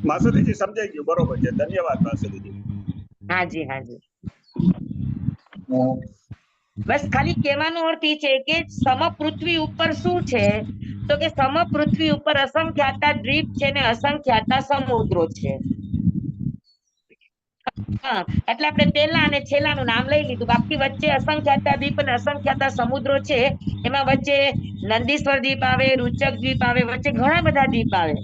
માસુદીજી સમજાઈ ગયું. બરોબર છે. ધન્યવાદ માસુદીજી. હાજી. બસ ખાલી કહેવાનો અર્થ એ છે કે સમપૃથ્વી ઉપર શું છે, તો કે સમપૃથ્વી ઉપર અસંખ્યાતા દ્વીપ છે ને અસંખ્યાતા સમુદ્રો છે. હા, એટલે આપણે પહેલા અને છેલ્લાનું નામ લઈ લીધું. બાકી વચ્ચે અસંખ્યાતા દ્વીપ અને અસંખ્યાતા સમુદ્રો છે. એમાં વચ્ચે નંદીશ્વર દ્વીપ આવે, રૂચક દ્વીપ આવે, વચ્ચે ઘણા બધા દ્વીપ આવે.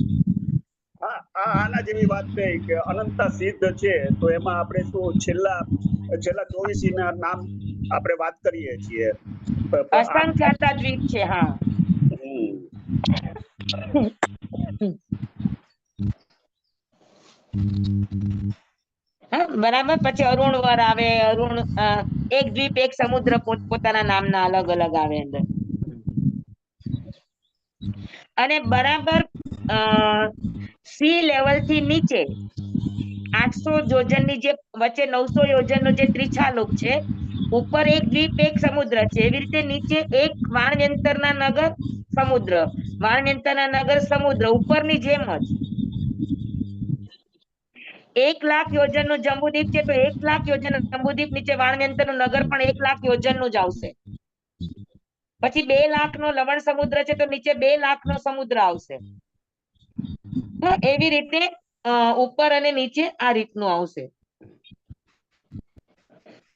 આના જેવી વાત થઈ કે અનંતા સિદ્ધ છે, તો એમાં આપણે શું છેલ્લા 24 ના નામ આપણે વાત કરીએ છીએ. અસંખ્યાતા દ્વીપ છે. હા, બરાબર. પછી અરુણ વર આવે, એક દ્વીપ એક સમુદ્ર પોતાના નામના અલગ અલગ આવે અંદર. અને બરાબર સી લેવલ થી નીચે 800 યોજનની જે વચ્ચે 900 યોજનનો જે ત્રિછાલોક છે, ઉપર એક દ્વીપ એક સમુદ્ર છે, એવી રીતે નીચે એક વાણવ્યંતરના નગર સમુદ્ર, વાણવ્યંતરના નગર સમુદ્ર, ઉપરની જેમ જ. 1 લાખ યોજન નું જંબુદ્વીપ છે તો 1 લાખ યોજન જંબુદ્વીપ નીચે વાણિયંત્ર નું નગર પણ 1 લાખ યોજન નું જ આવશે. પછી 2 લાખ નો લવણ સમુદ્ર છે તો નીચે 2 લાખ નો સમુદ્ર આવશે. તો એવી રીતે ઉપર અને નીચે આ રીતનું આવશે.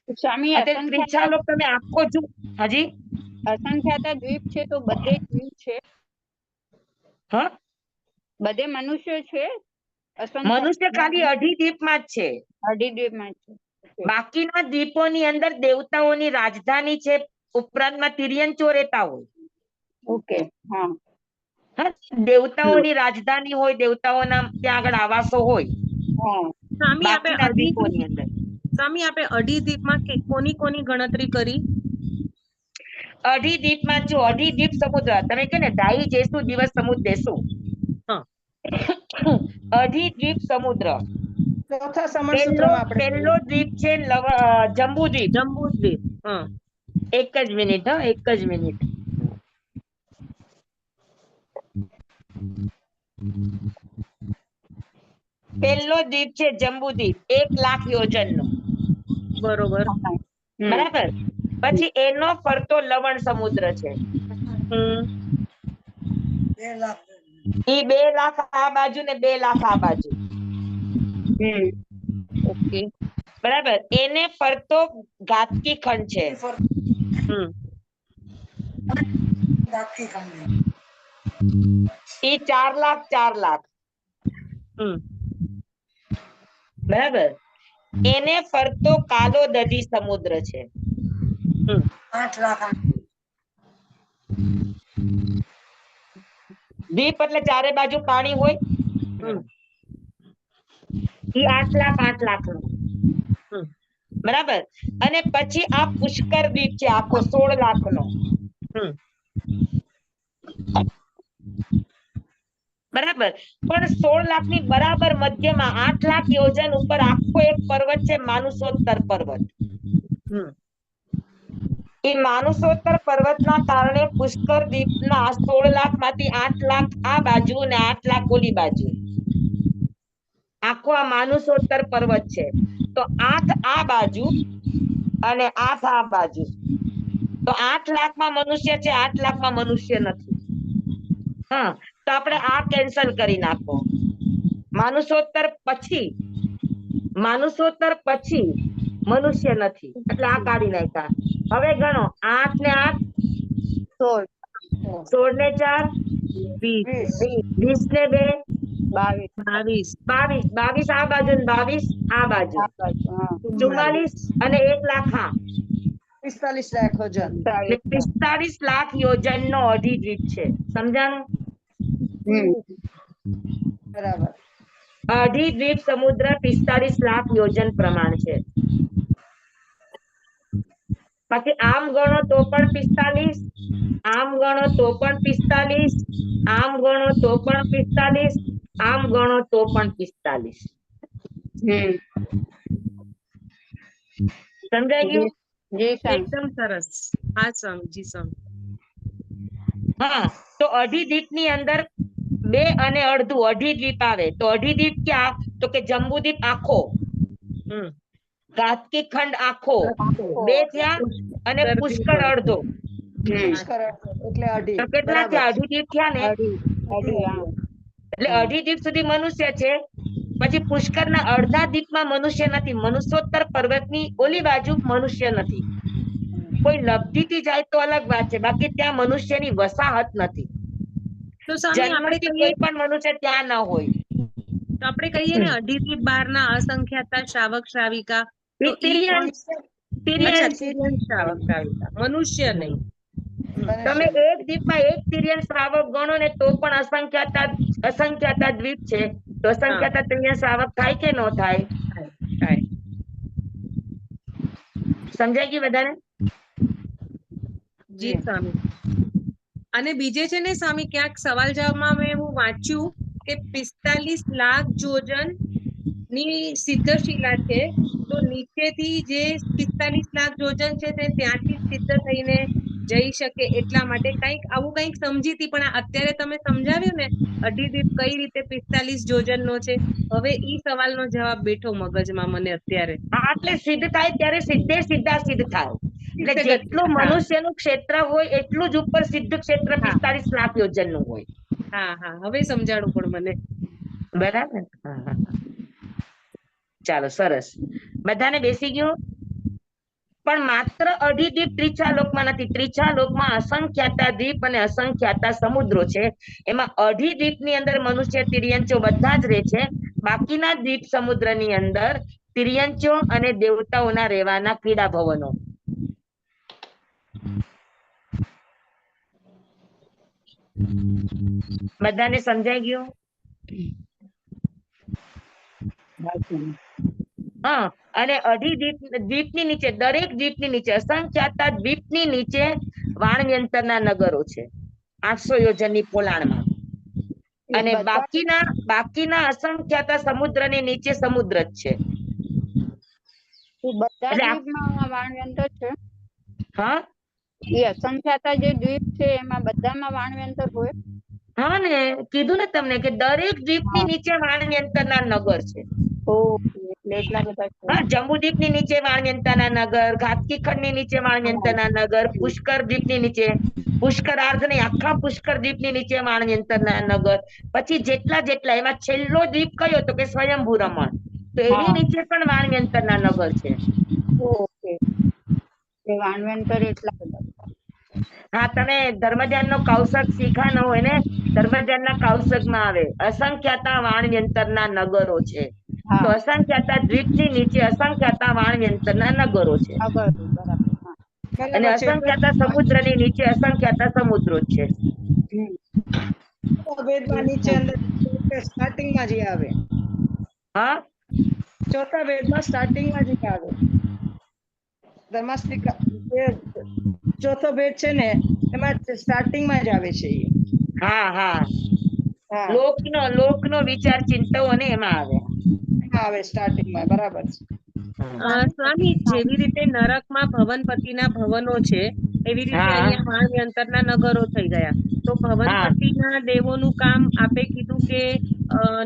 સ્વામી અત્યારે ત્રીજા લોક તમે આખો જો હાજી અસંખ્યાતા દ્વીપ છે તો બધે જીવ છે, હા બધે મનુષ્ય છે. મનુષ્ય ખાલી અઢી દ્વીપમાં જ છે. અઢી દ્વીપમાં છે. બાકીના દ્વીપોની અંદર દેવતાઓની રાજધાની છે, ઉપરાંતમાં તિર્યંચો રહેતા હોય. ઓકે, હા. હા, દેવતાઓની રાજધાની હોય, દેવતાઓના ત્યાં આગળ આવાસો હોય. સ્વામી આપણે બાકીના દ્વીપોની અંદર અઢી દ્વીપમાં કોની કોની ગણતરી કરી? અઢી દ્વીપમાં જો અઢી દ્વીપ સમુદ્ર તમે કે ને ઢાઈ જઈશું દિવસ સમુદ્ર દેશું. હા. અઢી દ્વીપ સમુદ્ર. ચોથા સમણસૂત્રમાં આપણે પહેલો દ્વીપ છે જંબુદ્વીપ. જંબુદ્વીપ. હા. એક જ મિનિટ, હા, એક જ મિનિટ. પહેલો દ્વીપ છે જંબુદ્વીપ, 1 લાખ યોજન નો. બરોબર. બરાબર. પછી એનો ફરતો લવણ સમુદ્ર છે. ઈ 2 લાખ આ બાજુ ને 2 લાખ આ બાજુ. ઓકે. બરાબર. એને ફરતો ઘાતકી ખંડ છે. ઈ 4 લાખ 4 લાખ. બરાબર. એને ફરતો કાલો દધી સમુદ્ર છે. 8 લાખ. દ્વીપ એટલે ચારે બાજુ પાણી હોય. ઈ 8 લાખ નો. બરાબર. અને પછી આ પુષ્કર દ્વીપ છે આખો 16 લાખ નો. બરાબર. પણ 16 લાખ ની બરાબર મધ્યમાં 8 લાખ યોજન ઉપર આખો એક પર્વત છે, માનુષોત્તર પર્વત. એ માનુષોત્તર પર્વતના કારણે પુષ્કર દ્વીપના 16 લાખ માંથી 8 લાખ આ બાજુ અને 8 લાખ ઓલી બાજુ. આખો આ માનુષોત્તર પર્વત છે. તો 8 આ બાજુ અને 8 આ બાજુ. તો 8 લાખમાં મનુષ્ય છે, 8 લાખમાં મનુષ્ય નથી. હા, તો આપણે આ કેન્સલ કરી નાખો. માનુષોત્તર પછી મનુષ્ય નથી, એટલે આ કાઢી નાખ્યા. હવે ગણો 8 ને 8 16 ને 4 20 ને 2 22 આ બાજુ ને 22 આ બાજુ 44 અને 1 લાખ. હા, 45 લાખ યોજન. 45 લાખ યોજન નો અઢી દ્વીપ છે. સમજાણું? બરાબર. અઢી દ્વીપ સમુદ્ર 45 લાખ યોજન પ્રમાણ છે. પછી આમ ગણો તો પણ 45, આમ ગણો તો પણ 45, આમ ગણો તો પણ 45, આમ ગણો તો પણ 45. સમજાઈ ગયું? એકદમ સરસ. હા સ્વામીજી. હા, તો અઢી દ્વીપ ની અંદર 2 અને અડધું અઢી દ્વીપ આવે. તો અઢી દ્વીપ ક્યાં? તો કે જંબુદ્વીપ આખો, ઘાતકી ખંડ આખો, 2 થયા અને પુષ્કળ અડધો. એટલે અઢી. તો કેટલા થયા? અઢી દ્વીપ થયા ને. એટલે અઢી દ્વીપ સુધી મનુષ્ય છે. પછી પુષ્કરના અડધા દ્વીપમાં મનુષ્ય નથી. મનુષ્યોત્તર પર્વતની ઓલી બાજુ મનુષ્ય નથી. કોઈ લબ્ધિથી જાય તો અલગ વાત છે, બાકી ત્યાં મનુષ્યની વસાહત નથી. તો સ્વામી આપણે કોઈ પણ મનુષ્ય ત્યાં ન હોય. તો આપણે કહીએ ને અઢી દ્વીપ બહારના અસંખ્યાતા શ્રાવક શ્રાવિકા, તો મનુષ્ય નહીં. તમે એક દ્વીપમાં એક તિર્યન શ્રાવક ગણો ને તો પણ અસંખ્યાતા દ્વીપ છે. તો અસંખ્યાતા તિર્યન શ્રાવક થાય કે ન થાય? સમજાય ગયું બધાને? જી સ્વામી. અને બીજે છે ને સ્વામી, ક્યાંક સવાલ જવાબમાં મેં એવું વાંચ્યું કે 45 લાખ યોજન ની સિદ્ધશિલા છે. તો નીચેથી જે 45 લાખ યોજન છે તે ત્યાંથી સિદ્ધ થઈને જઈ શકે એટલા માટે કંઈક સમજી હતી, પણ અત્યારે તમે સમજાવ્યું ને અઢી દ્વીપ કઈ રીતે 45 યોજનનો છે, હવે ઈ સવાલનો જવાબ બેઠો મગજમાં મને અત્યારે. હા, એટલે સિદ્ધ થાય ત્યારે સીધે સીધા સિદ્ધ થાય. એટલે જેટલું હા. મનુષ્યનું ક્ષેત્ર હોય એટલું જ ઉપર સિદ્ધ ક્ષેત્ર 45 લાખ યોજનનું હોય. હા, હવે સમજાણું પણ મને. બરાબર. ચાલો, સરસ. બધાને બેસી ગયું? પણ માત્ર અઢી દ્વીપ ત્રીછા લોકમાં નથી. ત્રીછા લોકમાં અસંખ્યાતા દ્વીપ અને અસંખ્યાતા સમુદ્રો છે. એમાં અઢી દ્વીપની અંદર મનુષ્ય તિર્યંચો બધા જ રહે છે. બાકીના દ્વીપ સમુદ્રની અંદર તિર્યંચો અને દેવતાઓના રહેવાના પીડા ભવનો. બધાને સમજાઈ ગયું? હા, અને અઢી દ્વીપની નીચે, દરેક દ્વીપની નીચે, અસંખ્યાતા દ્વીપની નીચે વાણવ્યંતરના નગરો છે 800 યોજનની પોલાણમાં. અને બાકીના અસંખ્યાતા સમુદ્રની નીચે સમુદ્ર જ છે. બધા એટલે દ્વીપમાં વાણવ્યંતર છે. હા, એ અસંખ્યાતા જે દ્વીપ છે એમાં બધામાં વાણવ્યંતર હોય. હા ને, કીધું ને તમને કે દરેક દ્વીપની નીચે વાણવ્યંતરના નગર છે. ઓકે, એટલે એટલા બધા છે. હા, જંબુદ્વીપની નીચે વાણવ્યંતરના નગર, ઘાતકી ખંડની નીચે વાણવ્યંતરના નગર, પુષ્કર દ્વીપની નીચે, પુષ્કર આર્ધ નહીં, આખા પુષ્કર દ્વીપની નીચે વાણવ્યંતરના નગર. પછી જેટલા એમાં છેલ્લો દ્વીપ કયો તો કે સ્વયંભૂ રમણ, તો એની નીચે પણ વાણવ્યંતરના નગર છે. ઓકે, એ વાણવ્યંતર એટલા બધા. હા, તમે ધર્મધ્યાનનો કૌશક શીખા ન હોય ને, ધર્મધ્યાનના કૌશકમાં આવે અસંખ્યાતા વાણવ્યંતરના નગરો છે. તો અસંખ્યાતા દ્વીપની નીચે અસંખ્યાતા વાણવ્યંતરના નગરો છે. અને અસંખ્યાતા સમુદ્રની નીચે અસંખ્યાતા સમુદ્રો જ છે. વેદમાં નીચે અંદર સ્ટાર્ટિંગમાં જે આવે. હા, ચોથા વેદમાં સ્ટાર્ટિંગમાં જે આવે. ધર્માસ્તિકા ચોથો ભેદ છે ને એમાં સ્ટાર્ટિંગમાં જ આવે છે. હા, હા, લોકનો વિચાર ચિંતાઓ અને એમાં આવે. આવે સ્ટાર્ટિંગમાં, બરાબર છે. સ્વામી, જેવી રીતે નરકમાં ભવનપતિના ભવનો છે એવી રીતે અહીંયા વાણવ્યંતરના નગરો થઈ ગયા. તો ભવનપતિના દેવોનું કામ આપે કીધું કે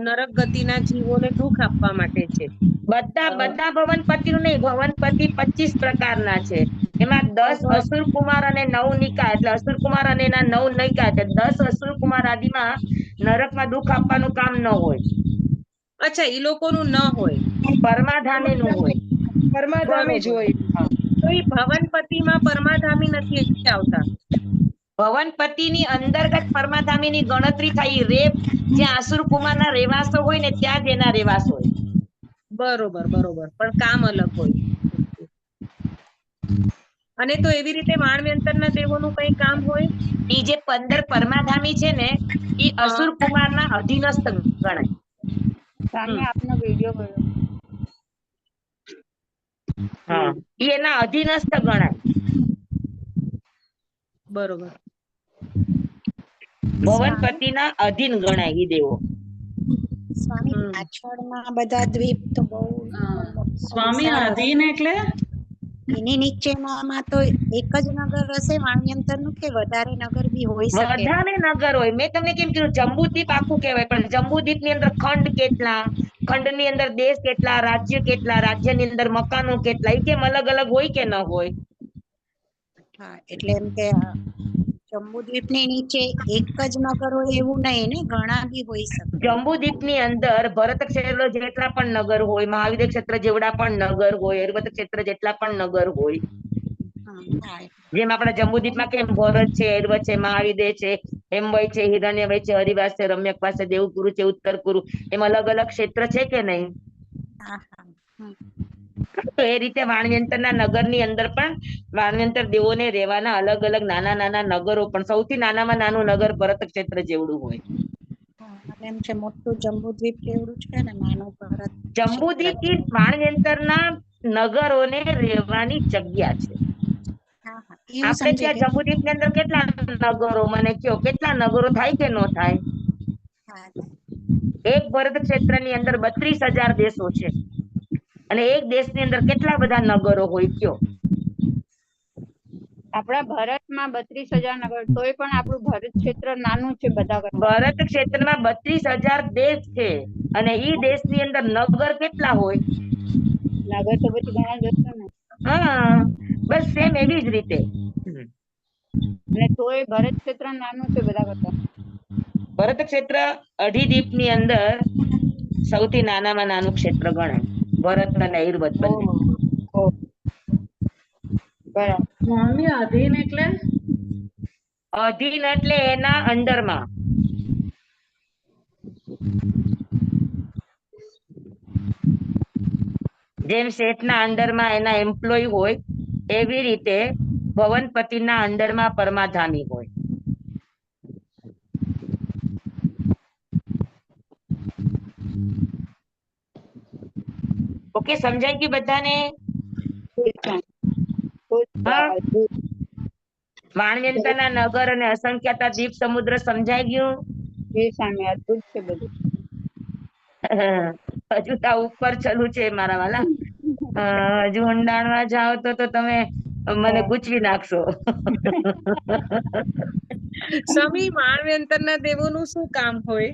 નરક ગતિના જીવોને દુઃખ આપવા માટે છે. બધા ભવનપતિનું નહીં, ભવનપતિ 25 પ્રકારના છે. એમાં 10 અસુર કુમાર અને 9 નિકા, એટલે અસુર કુમાર અને એના 9 નિકા, એટલે 10 અસુર કુમાર આદિમાં નરકમાં દુઃખ આપવાનું કામ ન હોય. અચ્છા, ઈ લોકોનું ન હોય, પરમાધામીનું હોય. પરમાધામી જ હોય. તો ઈ ભવનપતિમાં પરમાધામી નથી આવતા. ભવનપતિની અંતર્ગત પરમાધામીની ગણતરી થાય. રેપ જ્યાં અસુર કુમારના રહેવાસો હોય ને ત્યાં જ એના રહેવાસ હોય. બરોબર, પણ કામ અલગ હોય. અને તો એવી રીતે વાણવ્યંતરના દેવોનું કઈ કામ હોય? ઈ જે 15 પરમાધામી છે ને ઈ અસુર કુમારના અધીનસ્થ ગણાય. સામે આપનો વિડિયો ગયો. હા, ઈ એના અધીનસ્થ ગણાય. બરોબર. ભવનપતિના અધીન ગણાય ઈ દેવો. સ્વામી, પાછળના બધા દ્વીપ તો બહુ સ્વામી, અધીન એટલે એની નીચેનામાં તો એક જ નગર હશે વાણવ્યંતરનું, કે વધારે નગર બી હોઈ શકે? વધારે નગર હોય. મેં તમને કેમ કીધું, જંબુદ્વીપ આખું કહેવાય, પણ જંબુદ્વીપની અંદર ખંડ કેટલા, ખંડની અંદર દેશ કેટલા, રાજ્ય કેટલા, રાજ્યની અંદર મકાનો કેટલા, ઈ કેમ અલગ અલગ હોય કે ન હોય? હા, એટલે એમ કે જંબુદ્વીપની નીચે એક જ નગર હોય એવું નહીં ને, ઘણા બી હોઈ શકે. જંબુદ્વીપની અંદર ભરત ક્ષેત્ર જેટલા પણ નગર હોય, મહાવીર ક્ષેત્ર જેવડા પણ નગર હોય, એરવત ક્ષેત્ર જેટલા પણ નગર હોય. જેમ આપણા જંબુદ્વીપમાં કેમ ભરત છે, એરવત છે, મહાવીર છે, હેમવઈ છે, હિરણ્યવય છે, હરિવાસ છે, રમ્યકવાસ છે, દેવકુરુ છે, ઉત્તરકુરુ, એમ અલગ અલગ ક્ષેત્ર છે કે નહીં? તો એ રીતે વાણવ્યંતરના નગરની અંદર પણ વાણવ્યંતર દેવોને રહેવાના અલગ અલગ નાના નાના નગરો, પણ સૌથી નાનામાં નાનું નગર ભરત ક્ષેત્ર જેવડું હોય. એમ છે મોટું જંબુદ્વીપ જેવડું છે ને નાનું ભરત. જંબુદ્વીપ એ વાણવ્યંતરના નગરોને રહેવાની જગ્યા છે. આપણે ત્યાં જંબુદ્વીપ ની અંદર કેટલા નગરો, મને કયો કેટલા નગરો થાય કે ન થાય? એક ભરત ક્ષેત્રની અંદર 32,000 દેશો છે, અને એક દેશની અંદર કેટલા બધા નગરો હોય કયો? આપણા ભારતમાં 32,000 નગર, તોય પણ આપણું ભારત ક્ષેત્ર નાનું છે બધા કરતા. ભારત ક્ષેત્રમાં 32,000 દેશ છે અને ઈ દેશની અંદર નગર કેટલા હોય? નગર તો પછી ઘણા જશે ને. હા, બસ સેમ એવી જ રીતે. અને તોય ભારત ક્ષેત્ર નાનું છે બધા કરતા. ભરત ક્ષેત્ર અઢી દીપની અંદર સૌથી નાનામાં નાનું ક્ષેત્ર ગણાય. ભરત અને ઈર્વત બંને. બરાબર. સ્વામી આધીન એટલે અધીન એટલે એના અંડરમાં. જેમ શેઠના અંડરમાં એના એમ્પ્લોય હોય એવી રીતે ભવનપતિના અંડરમાં પરમાધામી હોય. ઓકે, સમજાઈ ગયું બધાને? વાણવ્યંતરના નગર અને અસંખ્યાતા દીપ સમુદ્ર સમજાઈ ગયું? એ સામે અદભુત છે બધું. હજુ તો ઉપર ચલું છે મારા વાલા. હજુ ઊંડાણમાં જાઓ તો તમે મને ગુચવી નાખશો. સ્વામી વાણવ્યંતરના દેવોનું શું કામ હોય?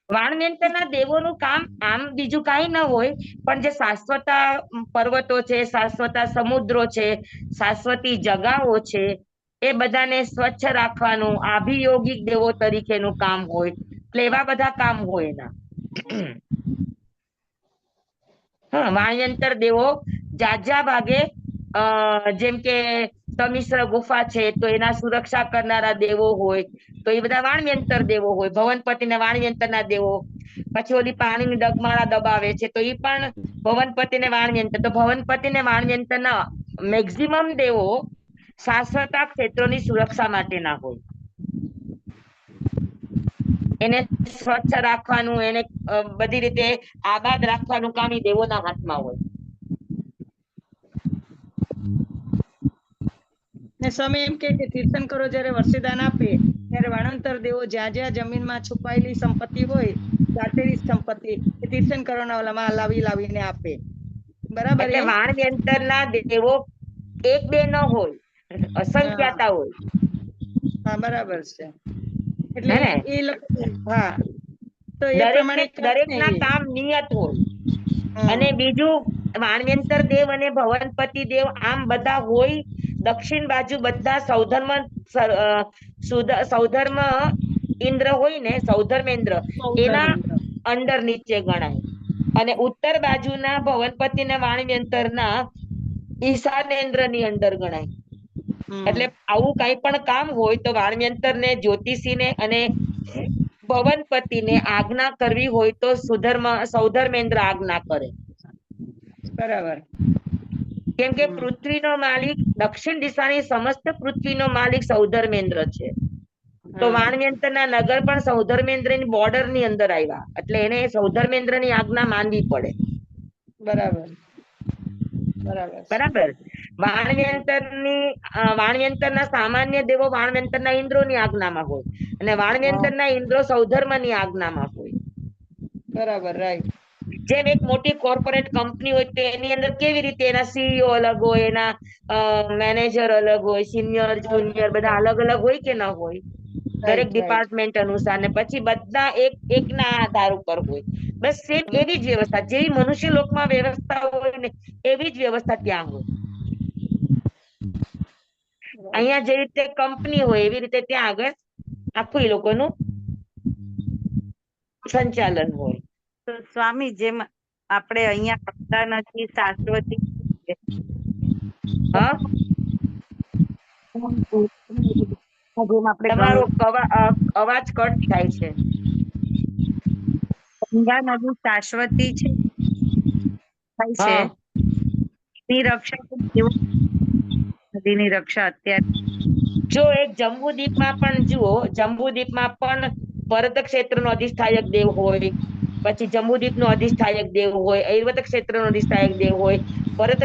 વાણવ્યંતરના દેવોનું કામ આમ બીજું કાંઈ ન હોય, પણ જે શાશ્વત પર્વતો છે, શાશ્વત સમુદ્રો છે, શાશ્વતી જગાઓ છે, એ બધાને સ્વચ્છ રાખવાનું આભિયોગિક દેવો તરીકેનું કામ હોય. એટલે એવા બધા કામ હોય એના. હા, વાણવ્યંતર દેવો જાજા ભાગે જેમ કે સમિશ્ર ગુફા છે તો એના સુરક્ષા કરનારા દેવો હોય, તો એ બધા વાણવ્યંતર દેવો હોય. ભવનપતિના વાણવ્યંતરના દેવો. પછી ઓલી પાણીની ડગમાળા દબાવે છે તો એ પણ ભવનપતિને વાણવ્યંતર. તો ભવનપતિને વાણવ્યંતરના મેક્સિમમ દેવો શાશ્વત ક્ષેત્રોની સુરક્ષા માટેના હોય. એને સ્વચ્છ રાખવાનું, એને બધી રીતે આબાદ રાખવાનું કામ ઈ દેવોના હાથમાં હોય. ને સ્વામી એમ કે તીર્થંકરો જયારે વર્ષીદાન આપે ત્યારે વાણંતર દેવો જ્યાં જ્યાં જમીનમાં છુપાયેલી સંપત્તિ હોય, દાટેલી સંપત્તિ, એ તીર્થંકરોના ઓલામાં લાવીને આપે. બરાબર? એટલે વાણવ્યંતરના દેવો એક બે ન હોય, અસંખ્યાતા હોય. હા, બરાબર છે. એટલે એ લોકો, હા, તો એ દરેક પ્રમાણે ના કામ નિયત હોય. અને બીજું, વાણવ્યંતર દેવ અને ભવનપતિ દેવ આમ બધા હોય દક્ષિણ બાજુ બધા સૌધર્મ ઇન્દ્ર હોય ને, સૌધર્મેન્દ્ર, એના અંડર નીચે ગણાય. અને ઉત્તર બાજુના ભવનપતિના વાણવ્યંતરના ઈશાનેન્દ્રની અંડર ગણાય. એટલે આવું કઈ પણ કામ હોય તો વાણવ્યંતરને, જ્યોતિષીને અને ભવનપતિને આજ્ઞા કરવી હોય તો સૌધર્મેન્દ્ર આજ્ઞા કરે. બરાબર. કેમ કે પૃથ્વીનો માલિક, દક્ષિણ દિશાની સમસ્ત પૃથ્વીનો માલિક સૌધર્મેન્દ્ર છે. તો વાણવ્યંતરના નગર પણ સૌધર્મેન્દ્રની બોર્ડર ની અંદર આવ્યા, એટલે એને સૌધર્મેન્દ્રની આજ્ઞા માનવી પડે. બરાબર. બરાબર. વાણવ્યંતરના સામાન્ય દેવો વાણવ્યંતરના ઇન્દ્રોની આજ્ઞામાં હોય, અને વાણવ્યંતરના ઇન્દ્રો સૌધર્મની આજ્ઞામાં હોય. બરાબર, રાઈટ. જેમ એક મોટી કોર્પોરેટ કંપની હોય તો એની અંદર કેવી રીતે એના સીઈઓ અલગ હોય, એના મેનેજર અલગ હોય, સિનિયર જુનિયર બધા અલગ અલગ હોય કે ન હોય, દરેક ડિપાર્ટમેન્ટ અનુસાર. ને પછી બધા એકના આધાર ઉપર હોય. બસ સેમ એવી જ વ્યવસ્થા, જેવી મનુષ્ય લોકમાં વ્યવસ્થા હોય ને એવી જ વ્યવસ્થા ત્યાં હોય. અહીંયા જે રીતે કંપની હોય એવી રીતે ત્યાં આગળ આખું એ લોકોનું સંચાલન હોય. તો સ્વામી, જેમ આપણે અહીંયા કરતા નથી શાશ્વતી, તમારો અવાજ કટ થાય છે. ગંગા નદી શાશ્વતી છે, એની રક્ષા નદીની રક્ષા અત્યારે જો એક જંબુદ્વીપમાં પણ જુઓ, જંબુદ્વીપમાં પણ ભરત ક્ષેત્રનો અધિષ્ઠાયક દેવ હોય, પછી જંબુદ્વીપનો અધિષ્ઠાયક દેવ હોય, ઐવત ક્ષેત્રનો અધિષ્ઠાયક દેવ હોય. ભરત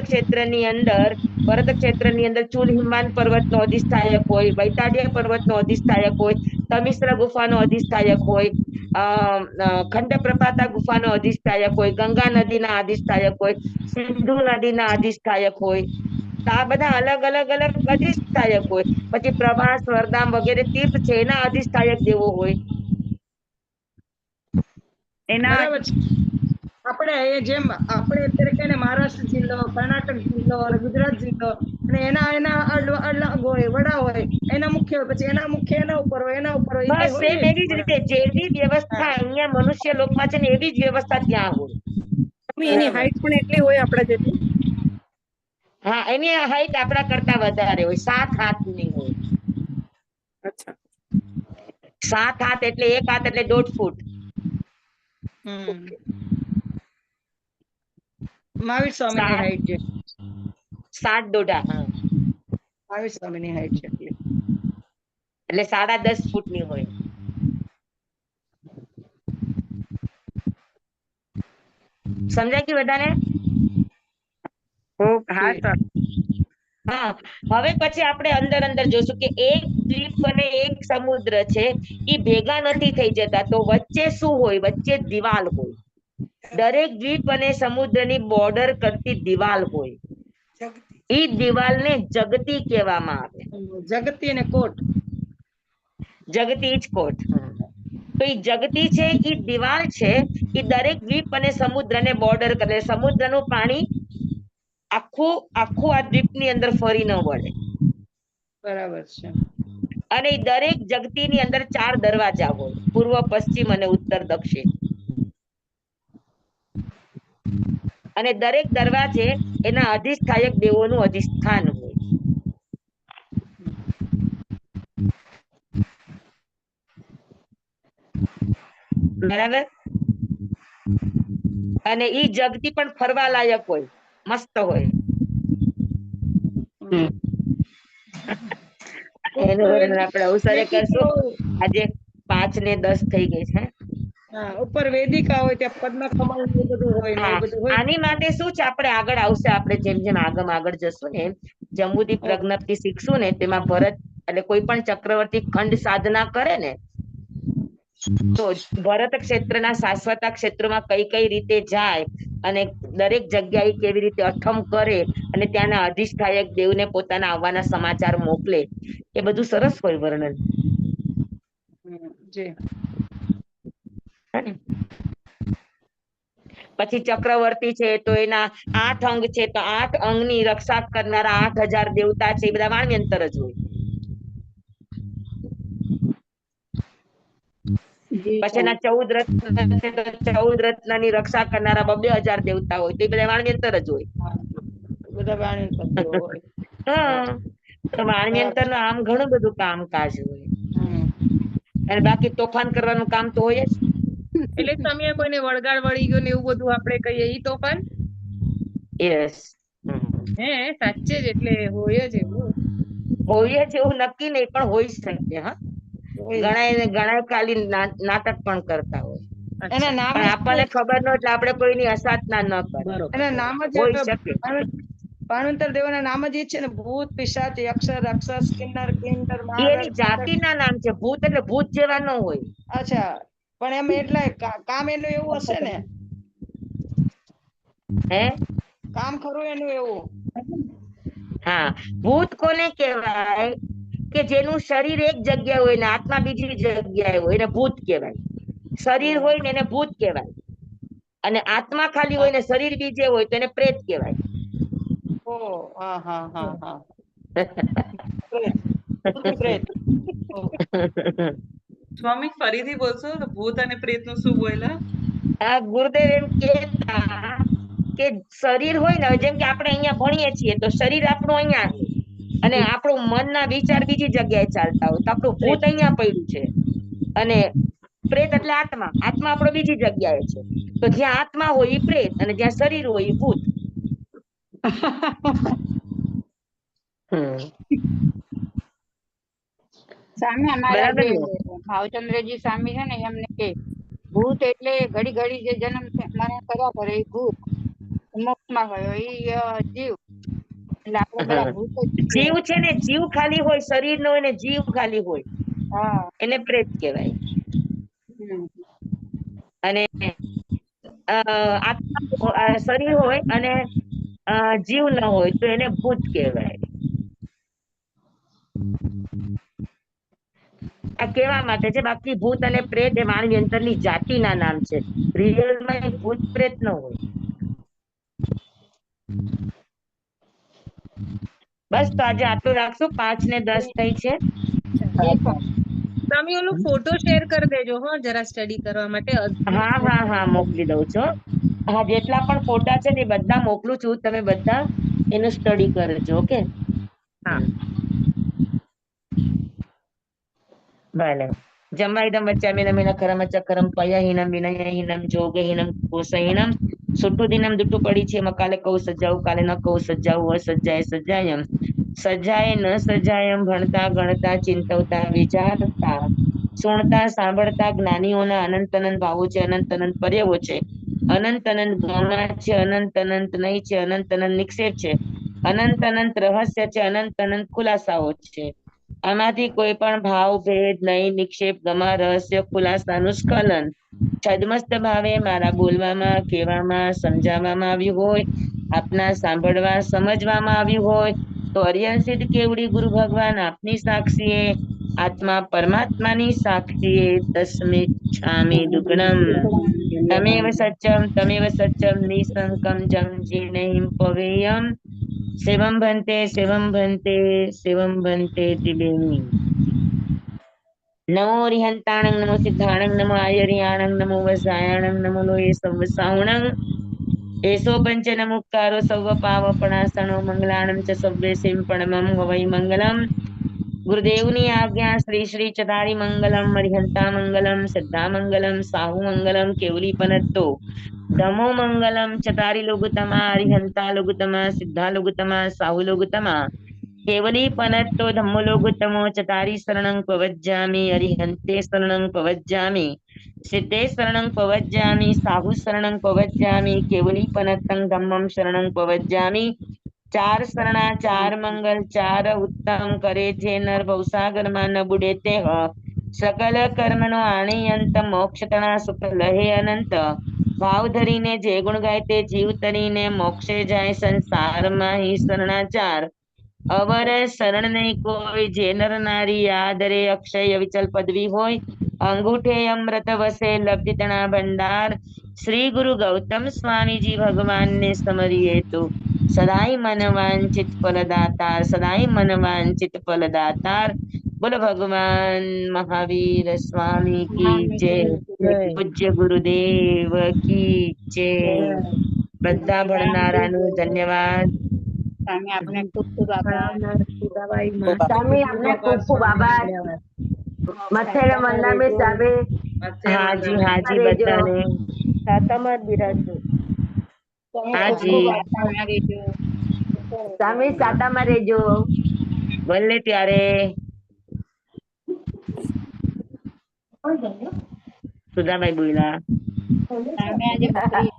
ક્ષેત્રની અંદર ચુલ હિમાન પર્વતનો અધિષ્ઠાયક હોય, વૈતાડ્ય પર્વતનો અધિષ્ઠાયક હોય, તમિશ્ર ગુફાનો અધિષ્ઠાયક હોય, ખંડ પ્રપાતા ગુફાનો અધિષ્ઠાયક હોય, ગંગા નદીના અધિષ્ઠાયક હોય, સિંધુ નદીના અધિષ્ઠાયક હોય. તો આ બધા અલગ અલગ અધિષ્ઠાયક હોય. પછી પ્રભાસ, વરદામ વગેરે તીર્થ છે એના અધિષ્ઠાયક દેવો હોય. એના બરાબર છે. આપણે જેમ આપણે અત્યારે કહીને મહારાષ્ટ્ર જિલ્લો, કર્ણાટક જિલ્લો અને ગુજરાત જિલ્લો અને એના અલગ હોય, વડા હોય, એના મુખ્ય હોય, પછી એના મુખ્ય એના ઉપર હોય, એના ઉપર હોય. ઈ બસ કઈ સેમ હોય એવી જ રીતે જેવી વ્યવસ્થા અહીંયા મનુષ્ય લોકમાં છે ને એવી જ વ્યવસ્થા ત્યાં હોય. એની હાઈટ પણ એટલી હોય આપણા જેટલી. હા, એની હાઈટ આપણા કરતા વધારે હોય, 7 હાથની હોય. અચ્છા. 7 હાથ એટલે 1 હાથ એટલે 1.5 ફૂટ. મહાવીર સ્વામીની હાઈટ છે. 7 દોઢા. હા, મહાવીર સ્વામીની હાઈટ છે એટલે 10.5 ફૂટની હોય. સમજાય કે બધાને? હા સર. હા, હવે પછી આપણે અંદર જોશું કે એક દ્વીપ અને એક સમુદ્ર છે ઈ ભેગા નથી થઈ જતા, તો વચ્ચે શું હોય? વચ્ચે દિવાલ હોય. દરેક દ્વીપ અને સમુદ્રની બોર્ડર કરતી દિવાલ હોય. ઈ દિવાલને જગતી કહેવામાં આવે. જગતી અને કોટ. જગતી જ કોટ. તો ઈ જગતી છે, ઈ દિવાલ છે, ઈ દરેક દ્વીપ અને સમુદ્રને બોર્ડર કરે. સમુદ્રનું પાણી આખું આ દ્વીપની અંદર ફરી ન વળે. બરાબર છે. અને દરેક જગતીની અંદર 4 દરવાજા હોય, પૂર્વ, પશ્ચિમ અને ઉત્તર, દક્ષિણ. અને દરેક દરવાજે એના અધિષ્ઠાયક દેવોનું અધિષ્ઠાન હોય. બરાબર? અને ઈ જગતી પણ ફરવા લાયક હોય, મસ્ત હોય. એનું વર્ણન આપણે અવસરે કરશું. આજે 5 ને 10 થઈ ગઈ છે. ઉપર વેદિકા હોય, ત્યાં પદ્મ કમળ ને બધું હોય ને એ બધું હોય. આની માટે શું છે, આપણે આગળ આવશે, આપણે જેમ જેમ આગળ જશું ને જંબુદ્વીપ પ્રજ્ઞપ્તિ શીખશું ને તેમાં ભરત એટલે કોઈ પણ ચક્રવર્તી ખંડ સાધના કરે ને તો ભરત ક્ષેત્રના શાશ્વત ક્ષેત્રમાં કઈ રીતે જાય અને દરેક જગ્યાએ કેવી રીતે અઠમ કરે અને ત્યાંના અધિષ્ઠાયક દેવને પોતાના આવવાના સમાચાર મોકલે, એ બધું સરસ હોય વર્ણન. પછી ચક્રવર્તી છે તો એના 8 અંગ છે, તો 8 અંગની રક્ષા કરનારા 8000 દેવતા છે, એ બધા વાણ્યંતર જ હોય. પછી એના 14 રત્ન છે, તો 14 રત્નની રક્ષા કરનારા 2000 દેવતા હોય, તો એ બધા વાણ્યંતર જ હોય. બધા વાણ્યંતર હોય. હા, તો વાણ્યંતર નું આમ ઘણું બધું કામકાજ હોય. અને બાકી તોફાન કરવાનું કામ તો હોય જ. એટલે તમે કોઈને વળગાડ વળી ગયો ને એવું બધું આપણે કહીએ ઈ તોફાન? યસ. હે સાચે જ, એટલે હોય જ એવું. હોય જ એવું નક્કી નહીં, પણ હોઈ શકે. હા, ઘણા ખાલી નાટક પણ કરતા હોય. એના નામ પણ આપણને ખબર ન એટલે આપણે કોઈની અસાધના ન કરે. એના નામ જ હોઈ શકે. ભાણવંતર દેવોના નામ જ એ છે ને, ભૂત, પિશાચ, યક્ષ, રાક્ષસ, કિન્નર, કિન્નર, એની જાતિના નામ છે. ભૂત એટલે ભૂત જેવા ન હોય. અચ્છા, પણ એમ એટલે કામ એનું એવું હશે ને? હે? કામ ખરું એનું એવું? હા, ભૂત કોને કહેવાય કે જેનું શરીર એક જગ્યાએ હોય ને આત્મા બીજી જગ્યાએ હોય, એને ભૂત કહેવાય. શરીર હોય ને એને ભૂત કહેવાય, અને આત્મા ખાલી હોય ને શરીર બીજે હોય તો એને પ્રેત કહેવાય. સ્વામી ફરીથી બોલશો? ભૂત અને પ્રેત નું શું બોલ્યા? ગુરુદેવ એમ કહેતા કે શરીર હોય ને, જેમ કે આપણે અહીંયા ભણીએ છીએ તો શરીર આપણું અહીંયા છે અને આપણું મનના વિચાર બીજી જગ્યાએ ચાલતા હોય, તો આપણું ભૂત અહીંયા પડ્યું છે. અને પ્રેત એટલે આત્મા આપણો બીજી જગ્યાએ છે. તો જ્યાં આત્મા હોય એ પ્રેત અને જ્યાં શરીર હોય એ ભૂત. સ્વામી અમારા જે ભાવચંદ્રજી સ્વામી છે ને એમને કે ભૂત એટલે ઘડી ઘડી જે જન્મ મરણ કર્યા કરે એ ભૂત, મોક્ષમાં ગયો એ જીવ. એટલે આપણે બધા ભૂત જીવ છે ને, જીવ ખાલી હોય, શરીર નો હોય ને જીવ ખાલી હોય, એને પ્રેત કહેવાય. અને આત્મા શરીર હોય અને જીવ ન હોય તો એને ભૂત કહેવાય. આ કહેવા માટે છે, બાકી ભૂત અને પ્રેત એ માનવી અંતરની જાતિના નામ છે. રિયલમાં એ ભૂત પ્રેત ન હોય. બસ તો આજે આટલું રાખશું. 5 ને 10 થઈ છે. તમે ઓલો ફોટો શેર કરી દેજો હો, જરા સ્ટડી કરવા માટે. હા મોકલી દઉં છું. હા, જેટલા પણ ફોટા છે ને એ બધા મોકલું છું. તમે બધા એનું સ્ટડી કરજો. ઓકે. હા. ભલે. જમાઈદમ વચ્ચામિનમિન કરમચક્રમ પયહીનમ વિનયહીનમ જોગહીનમ કોશહીનમ સુટુદિનમ દુટુપડી છે. કાલે કહું સજાવું, કાલે ન કહું સજાવું, અસજાય સજાયમ સજાય ન સજાયમ ભણતા ગણતા ચિંતવતા વિચારતા સુણતા સાંભળતા જ્ઞાનીઓના અનંત અનંત ભાવો છે, અનંત અનંત પર્યવો છે, અનંત અનંત ગૌણા છે, અનંત અનંત નય છે, અનંત અનંત નિક્ષેપ છે, અનંત અનંત રહસ્ય છે, અનંત અનંત ખુલાસાઓ છે. આમાંથી કોઈ પણ ભાવ ભેદ નહીં, નિક્ષેપ ગમા રહસ્ય ખુલાસાનું સ્ખલન છદમસ્ત ભાવે મારા બોલવામાં, કહેવામાં, સમજાવવામાં આવ્યું હોય, આપના સાંભળવા સમજવામાં આવ્યું હોય તો અરિયલ સિદ્ધ કેવડી ગુરુ ભગવાન આપની સાક્ષીએ, આત્મા પરમાત્માની સાક્ષીએ તસ્મિ છામી દુગ્નમ તમેવ સચ્ચમ નિસંકમ જમ જીનહિમ પવેયમ શિવમ ભંતે શિવમ ભંતે શિવમ ભંતે ત્રિબેની. નમો રિહંતાણંગ નમો સિદ્ધાણંગ નમો આયરિયાણંગ નમો વસાયાણંગ નમો લોય સંવસાવણંગ એસો પંચ નમુક્કારો સૌ પાવપણાસણો મંગલાણં ચ સવ્વે સિંપણમમ હવૈ મંગલમ. ગુરુદેવની આજ્ઞા શ્રી શ્રી ચતારી મંગલમ, મરિહંતા મંગલમ, સિદ્ધા મંગલમ, સાહુ મંગલમ, કેવલી પનત્તો ધમો મંગલમ. ચતારી લોગુતમા, અરિહંતા લોગુતમા, સિદ્ધા લોગુતમા, સાહુ લોગુતમા, કેવલી પનત્તો ધમ્મો લોગુતમો. ચતારી શરણં પવજ્જામિ, અરિહંતે શરણં પવજ્જામિ, સિદ્ધે શરણં પવજ્જામિ, સાહુ શરણં પવજ્જામિ, કેવલી પનત્તં ધમ્મં શરણં પવજ્જામિ. 4 શરણા 4 મંગલ 4 ઉત્તમ કરે જે નર ભવસાગરમાં ન બુડે તે સકલ કર્મનો આણી અંત મોક્ષ તણા સુખ લહે અનંત. ભાવ ધરીને જે ગુણ ગાય તે જીવ તરીને મોક્ષે જાય સંસારમાં હી શરણાચાર. અવર શરણ નહીં કોઈ જે નર નારી આદરે અક્ષય વિચલ પદવી હોય અંગૂઠે અમૃત વસે લબ્ધિ તણા ભંડાર. શ્રી ગુરુ ગૌતમ સ્વામીજી ભગવાનને સમરીએ તો સદાય મન વાંચિત ફલદાતાર, સદાય મન વાંચિત ફલદાતાર. બોલો ભગવાન મહાવીર સ્વામી કી જય. પૂજ્ય ગુરુદેવ કી જય. બધા ભણનારાનું ધન્યવાદ. સ્વામી આપને ખૂબ ખૂબ આભાર. સ્વામી આપને ખૂબ ખૂબ આભાર. મથેર મંદામે સામે હાજી હાજી રહેજો. બધાને સાતામાં જ બિરાજજો. હાજી સ્વામી સાતામાં રહેજો. ભલે ત્યારે. સુધાભાઈ બોલ્યા. સ્વામી આજે બકરી